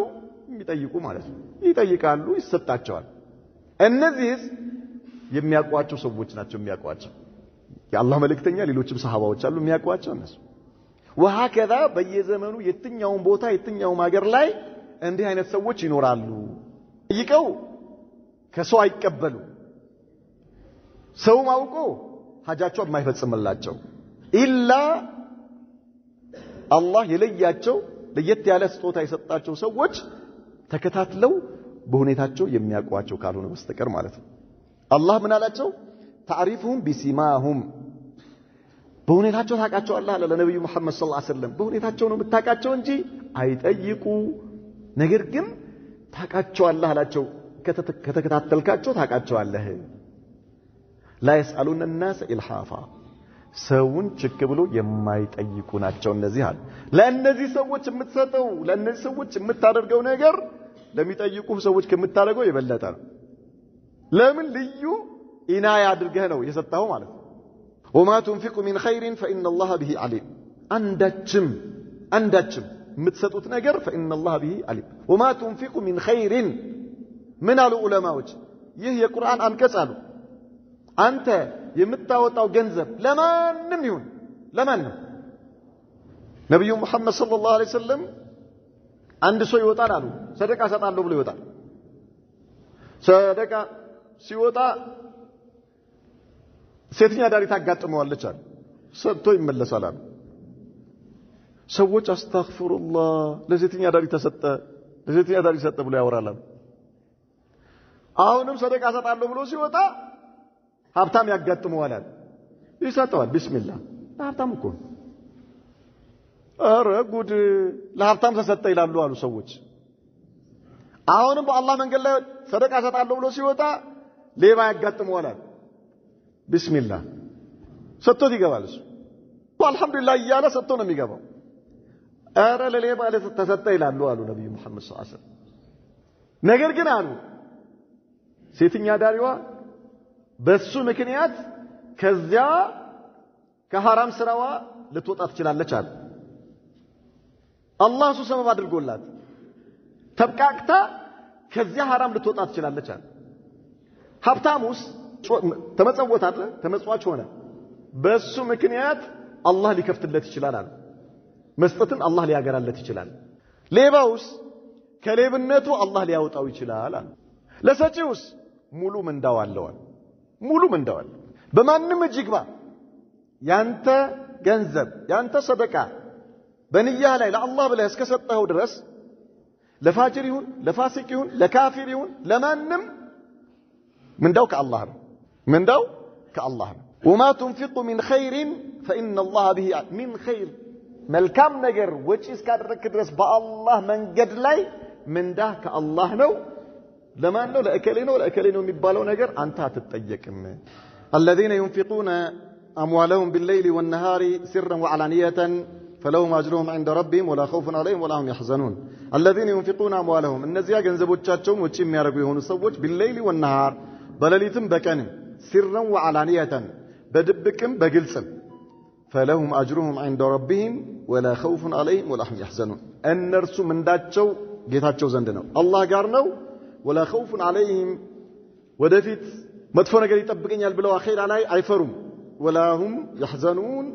የሚጠይቁ ማለት ነው ይጠይቃሉ ይሰጣቸዋል እነዚህስ የሚያቋቸው ሰዎች ናቸው የሚያቋቸው የአላህ መልእክተኛ ሌሎችም ሱሐባዎች አሉ የሚያቋቸው እነሱ وهكذا በየዘመኑ የትኛውን ቦታ የትኛውን ሀገር ላይ እንዲህ አይነት ሰዎች ይኖራሉ ይቀው ከሰው አይቀበሉ ሰው ማውቆ ሐጃቸው የማይፈጽምላቸው ኢላ አላህ የለያቸው ለየት ያለ ስጦታ የሰጣቸው ሰዎች ተከታትለው በሁኔታቸው የሚያቋቸው ካልሆነ በስተቀር ማለት ነው አላህ ምን አላቸው تعرفهم بسماهم በሁኔታቸው ታቃቸዋለህ አለ ለነብዩ መሐመድ ሰለላሁ ዐለይሂ ወሰለም በሁኔታቸው ነው የምታቃቸው እንጂ አይጠይቁ ነገር ግን ታቃቸዋለህ አላቸው ከተከታተልካቸው ታቃቸዋለህ لا يسألون الناس إلحافا ሰውን ችክ ብሎ የማይጠይቁ ናቸው እነዚህ አለ ለእነዚህ ሰዎች የምትሰጠው ለእነዚህ ሰዎች የምታደርገው ነገር ለሚጠይቁ ሰዎች ከምታደርገው የበለጠ ነው ለምን ልዩ ኢናያ አድርገህ ነው የሰጣው ማለት ነው وما تنفقوا من خير فإن الله به عليم አንዳችም የምትሰጡት ነገር فإن الله به عليم وما تنفقوا من خير من العلماء ይህ የቁርአን አንቀጽ አሉ አንተ የምታወጣው ገንዘብ ለማንም ይሁን ለማንም ነብዩ መሐመድ ሰለላሁ ዐለይሂ ወሰለም አንድ ሰው ይወጣል አሉ ሰደቃ ሰጣለሁ ብሎ ይወጣል ሰደቃ ሲወጣ ሴተኛ ዳሪ ታጋጥመዋለች አሉ ሰጥቶ ይመለሳል አሉ ሰዎች አስተግፍሩላህ ለሴተኛ ዳሪ ሰጠ ብሎ ያወራል አሁንም ሰደቃ ሰጣለሁ ብሎ ሲወጣ ሀብታም ያጋጥመዋል ይሰጠዋል ቢስሚላህ ሀብታም እኮ ኧረ ጉድ ለሀብታም ተሰጠ ይላሉ አሉ ሰዎች አሁንም በአላህ መንገድ ላይ ሰደቃ ሰጣለሁ ብሎ ሲወጣ ሌባ ያጋጥመዋል ቢስሚላህ ሰጥቶት ይገባል እሱ አልহামዱሊላህ እያለ ሰጥቶ ነው የሚገባው ኧረ ለሌባ ተሰጠ ይላሉ አሉ ነብዩ መሐመድ ሰለላሁ ዐለይሂ ወሰለም ነገር ግን አሉ ሴተኛ ዳሪዋ በሱ ምክንያት ከዚያ ከሐራም ስራዋ ልትወጣ ትችላለች አለ አላህ እሱ ሰበብ አድርጎላት ተብቃቅታ ከዚያ ሐራም ልትወጣ ትችላለች አለ ሀብታሙስ ተመጽወት አለ ተመጽዋች ሆነ በሱ ምክንያት አላህ ሊከፍትለት ይችላል አለ መስጠትን አላህ ሊያገራለት ይችላል ሌባውስ ከሌብነቱ አላህ ሊያወጣው ይችላል አለ ለሰጪውስ ሙሉ ምንዳው አለው በማንም እጅግባ ያንተ ገንዘብ ያንተ ሰደቃ በንያህ ላይ ለአላህ ብለህ እስከሰጠኸው ድረስ ለፋጅር ይሁን ለፋሲቅ ይሁን ለካፊር ይሁን ለማንም ምንዳው ከአላህ ነው وما تنفقوا من خير فإن الله به من خير መልካም ነገር ወጪ እስካደረክ ድረስ በአላህ መንገድ ላይ ምንዳህ ከአላህ ነው ለማን ነው ለእከሌ ነው የሚባለው ነገር አንተ አትጠየቅም الذين ينفقون أموالهم بالليل والنهار سرا وعلانية فلهم أجرهم عند ربهم ولا خوف عليهم ولا هم يحزنون الذين ينفقون أموالهم النزيا ገንዘቦቻቸውን ወጪ የሚያደርጉ የሆኑ ሰዎች بالليل والنهار በሌሊትም በቀንም سرا وعلانية በድብቅም በግልጽም فلهم أجرهم عند ربهم ولا خوف عليهم ولا هم يحزنون እነርሱ ምንዳቸው ጌታቸው ዘንድ ነው አላህ ጋር ነው ولا خوف عليهم ወደፊት መጥፎ ነገር ይጠብቀኛል ብለው አኺራ ላይ አይፈሩም ولا هم يحزنون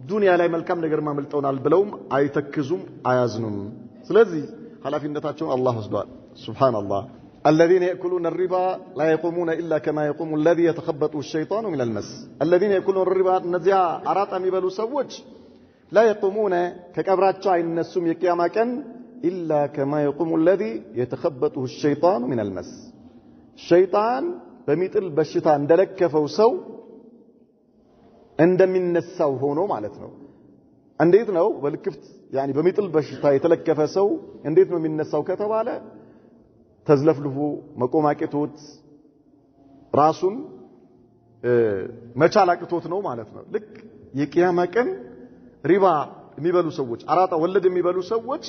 ዱንያ ላይ መልካም ነገር ማመልጠውናል ብለውም አይተክዙም አያዝኑም ስለዚህ ኃላፊነታቸውን አላህ ወስዷል ሱብሃንአላህ الذين يأكلون الربا لا يقومون إلا كما يقوم الذي يتخبطه الشيطان من المس الذين يأكلون الربا نزيا أرات أميبلو سوج لا يقومون ككبرات شاي النسوم يكياما كان إلا كما يقوم الذي يتخبطه الشيطان من المس الشيطان بمثل بشيطان دلك فوسو عندما النساو هونو معناتنا እንዴት ነው በልክፍት يعني በሚጥል በሽታ የተለከፈ ሰው እንዴት ነው የሚነሳው ከተባለ ተዝለፍልፉ መቆማቂቶት ራሱን መቻላቅቶት ነው ማለት ነው ልክ የቂያማ ቀን ሪባ የሚበሉ ሰዎች አራጣ ወለድ የሚበሉ ሰዎች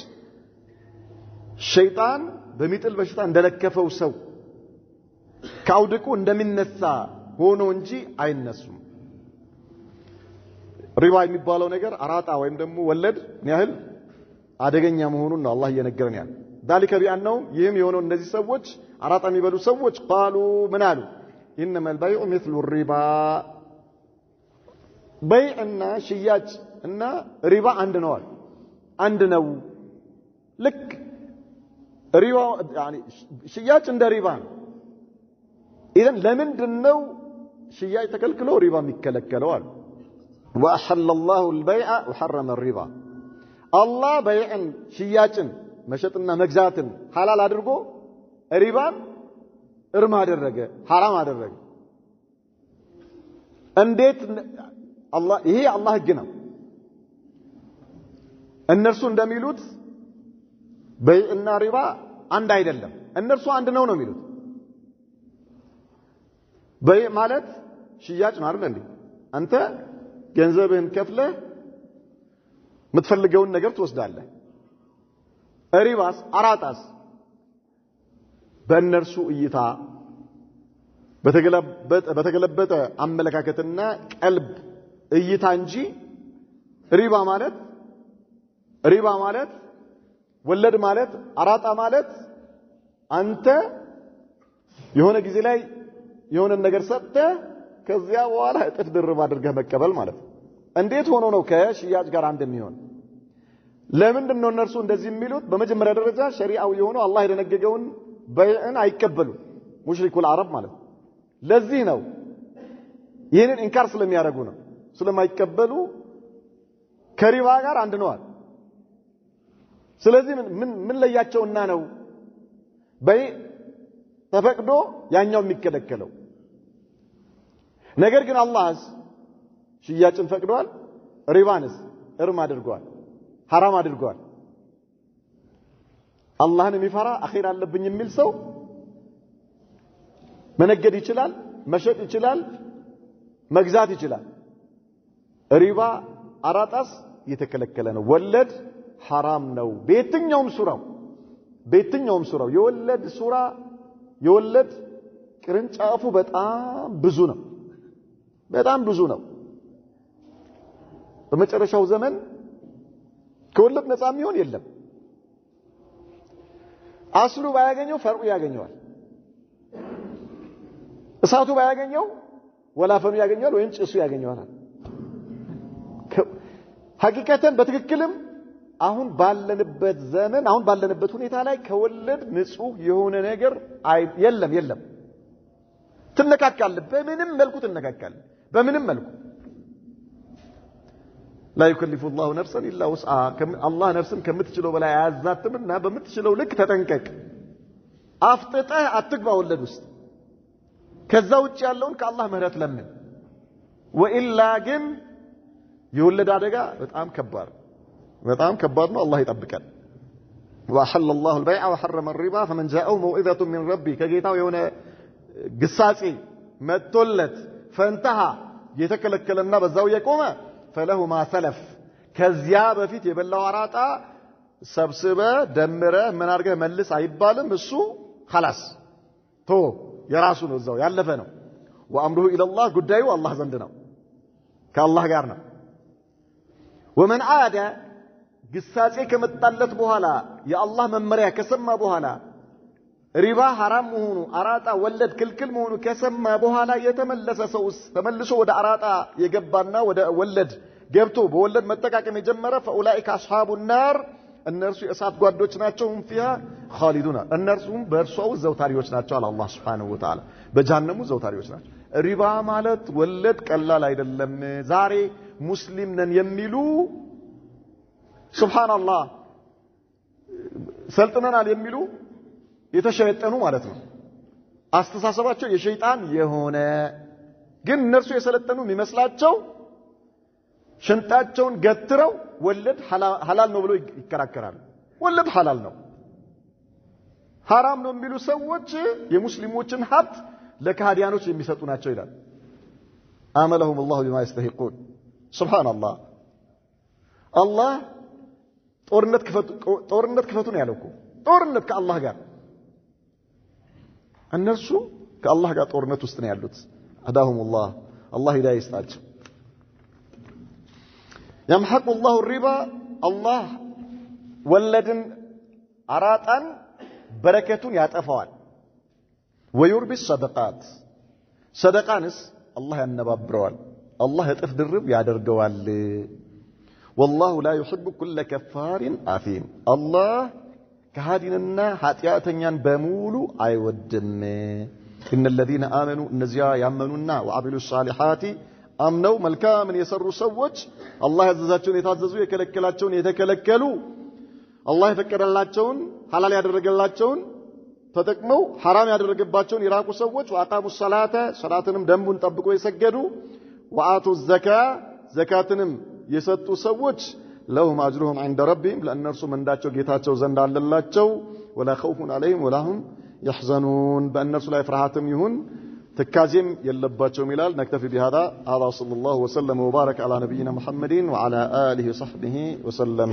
ሸይጣን በሚጥል በሽታ እንደለከፈው ሰው ካውድቁ እንደሚነሳ ሆኖ እንጂ አይነሱም ሪባ የሚባለው ነገር አራጣ ወይም ደግሞ ወለድ ያህል አደገኛ መሆኑን ነው አላህ እየነገረን ያለው ذلك بأنهم يهم يونو እነዚህ ሰዎች አራጣ የሚበሉ ሰዎች قالوا ምን አሉ انما البيع مثل الربا በይዕና ሽያጭ እና ሪባ አንድ ነው ልክ ሪባ يعني ሽያጭ እንደ ሪባ ነው إذن ለምንድነው ሽያጭ ተከልክሎ ሪባ የሚከለከለው አሉ وأحل الله البيع وحرم الربا الله بيعن ሽያጭን መሸጥና መግዛትን ሐላል አድርጎ ሪባን እርም አደረገ حرام አደረገ እንዴት አላህ ይሄ አላህ ህግ ነው እነርሱ እንደሚሉት በይዕና ሪባ አንድ አይደለም እነርሱ አንድ ነው የሚሉት በይዕ ማለት ሽያጭ ነው አይደል እንዴ አንተ ገንዘብህን ከፍለህ የምትፈልገውን ነገር ትወስዳለህ ሪባስ አራጣስ በእነርሱ እይታ በተገለበጠ አመለካከትና ቀልብ እይታ እንጂ ሪባ ማለት ወለድ ማለት አራጣ ማለት አንተ የሆነ ጊዜ ላይ የሆነ ነገር ሰጥተህ ከዚያ በኋላ እጥፍ ድርብ አድርገህ መቀበል ማለት እንዴት ሆኖ ነው ከሽያጭ ጋር አንድ የሚሆን ለምንድን ነው እነርሱ እንደዚህ የሚሉት በመጀመሪያ ደረጃ ሸሪዓው የሆነው አላህ የደነገገውን በይዕን አይቀበሉም ሙሽሪኩል አረብ ማለት ለዚህ ነው ይሄንን ኢንካር ስለሚያደርጉ ነው ስለማይቀበሉ ከሪባ ጋር አንድ ነው ስለዚህ ምን ለያቸውና ነው በይዕ ተፈቅዶ ያኛው የሚከለከለው ነገር ግን አላህስ ሽያጭን ፈቅዷል ሪባንስ እርም አድርጓል حرام አድርጓል አላህን የሚፈራ አኺራ አለብኝ የሚል ሰው መነገድ ይችላል መሸጥ ይችላል መግዛት ይችላል ሪባ አራጣስ የተከለከለ ነው ወለድ حرام ነው በየትኛውም ሱራው የወለድ ቅርንጫፉ በጣም ብዙ ነው በመጨረሻው ዘመን ከወለድ ነፃ የሚሆን የለም አስሉ ባያገኘው ፈርዑ ያገኘዋል እሳቱ ባያገኘው ወላፈኑ ያገኘዋል ወይም ጭሱ ያገኘዋል ሐቂቀተን በትክክልም አሁን ባለንበት ዘመን አሁን ባለንበት ሁኔታ ላይ ከወለድ ንጹህ የሆነ ነገር የለም ትነካካለህ በምንም መልኩ ትነካካለህ በምንም መልኩ لا يكلف الله نفسا الا وسعها الله نفسን ከምትችለው በላይ አያዛትምና በምትችለው ልክ ተጠንቀቅ አፍጥጠህ አትግባ ወለድ ውስጥ ከዛ ውጭ ያለውን ከአላህ ምህረት ለምን ወኢላ ግን የወለድ አደጋ በጣም ከባድ በጣም ከባድ ነው አላህ ይጠብቀን وأحل الله البيع وحرم الربا فمن جاءه موعظة من ربي ከጌታው የሆነ ግሳጼ መጥቶለት فانتهى የተከለከለና በዛው የቆመ فله ما سلف ከዚያ በፊት የበላው አራጣ ሰብስበ ደምረ ምን አርገ መልስ አይባልም እሱ خلاص ቶ የራሱ ነው እዛው ያለፈ ነው وامره الى الله ጉዳዩ አላህ ዘንድ ነው ከአላህ ጋር ነው ومن عاد ግሳጼ ከመጣለት በኋላ የአላህ መመሪያ ከሰማ በኋላ ሪባ حرام መሆኑ አራጣ ወለድ ክልክል መሆኑ ከሰማ በኋላ የተመለሰ ሰውስ ተመልሶ ወደ አራጣ የገባና ወደ ወለድ ገብቶ በወለድ መጠቃቀም የጀመረ فاولئك اصحاب النار እነርሱ የእሳት ጓዶች ናቸው فيها خالدون እነርሱም በእርሷው ዘውታሪዎች ናቸው አለ አላህ Subhanahu Wa Ta'ala በጀሃነሙ ዘውታሪዎች ናቸው ሪባ ማለት ወለድ ቀላል አይደለም ዛሬ ሙስሊም ነን የሚሉ ሱብሃንአላህ ሰልጥነናል የሚሉ የተሸየጠኑ ማለት ነው አስተሳሰባቸው የሸይጣን የሆነ ግን እነርሱ የሰለጠኑ የሚመስላቸው ሽንጣቸውን ገትረው ወለድ ሐላል ነው ብሎ ይከራከራሉ ወለድ ሐላል ነው حرام ነው የሚሉ ሰዎች የሙስሊሞችን ሀብት ለካህዲያኖች የሚሰጡ ናቸው ይላል አመለሁም الله بما يستحقون سبحان الله الله ጦርነት ክፈቱ ነው ያለው እኮ ጦርነት ከአላህ ጋር እነሱ ከአላህ ጋር ጦርነት ውስጥ ነው ያሉት አዳሁም الله ሂዳያ ይስጣቸው يمحق الله الربا الله ወለድን አራጣን በረከቱን ያጠፋዋል ويربي الصدقات صدقانس الله ያነባብረዋል الله እጥፍ ድርብ ያደርገዋል والله لا يحب كل كفار آثيم الله كهاديننا ኃጢአተኛን በሙሉ አይወድም إن الذين آمنوا እነዚያ ያመኑና وعملوا الصالحات አምነው መልካምን የሰሩ ሰዎች አላህ ያዘዛቸውን የታዘዙ የከለከላቸውን የተከለከሉ አላህ የፈቀደላቸውን ሐላል ያደረገላቸውን ተጠቅመው حرام ያደረገባቸውን የራቁ ሰዎች وأقاموا الصلاة صلاتንም ደንቡን ጠብቆ የሰገዱ وآتوا الزكاة زكاتንም የሰጡ ሰዎች لهم أجرهم عند ربهم ለእነርሱ መንዳቸው ጌታቸው ዘንድ አለላቸው ولا خوف عليهم ولا هم يحزنون በእነርሱ ላይ ፍርሃትም ይሁን تكازيم يلباتشو ميلال نكتفي بهذا هذا صلى الله وسلم وبارك على نبينا محمد وعلى آله وصحبه وسلم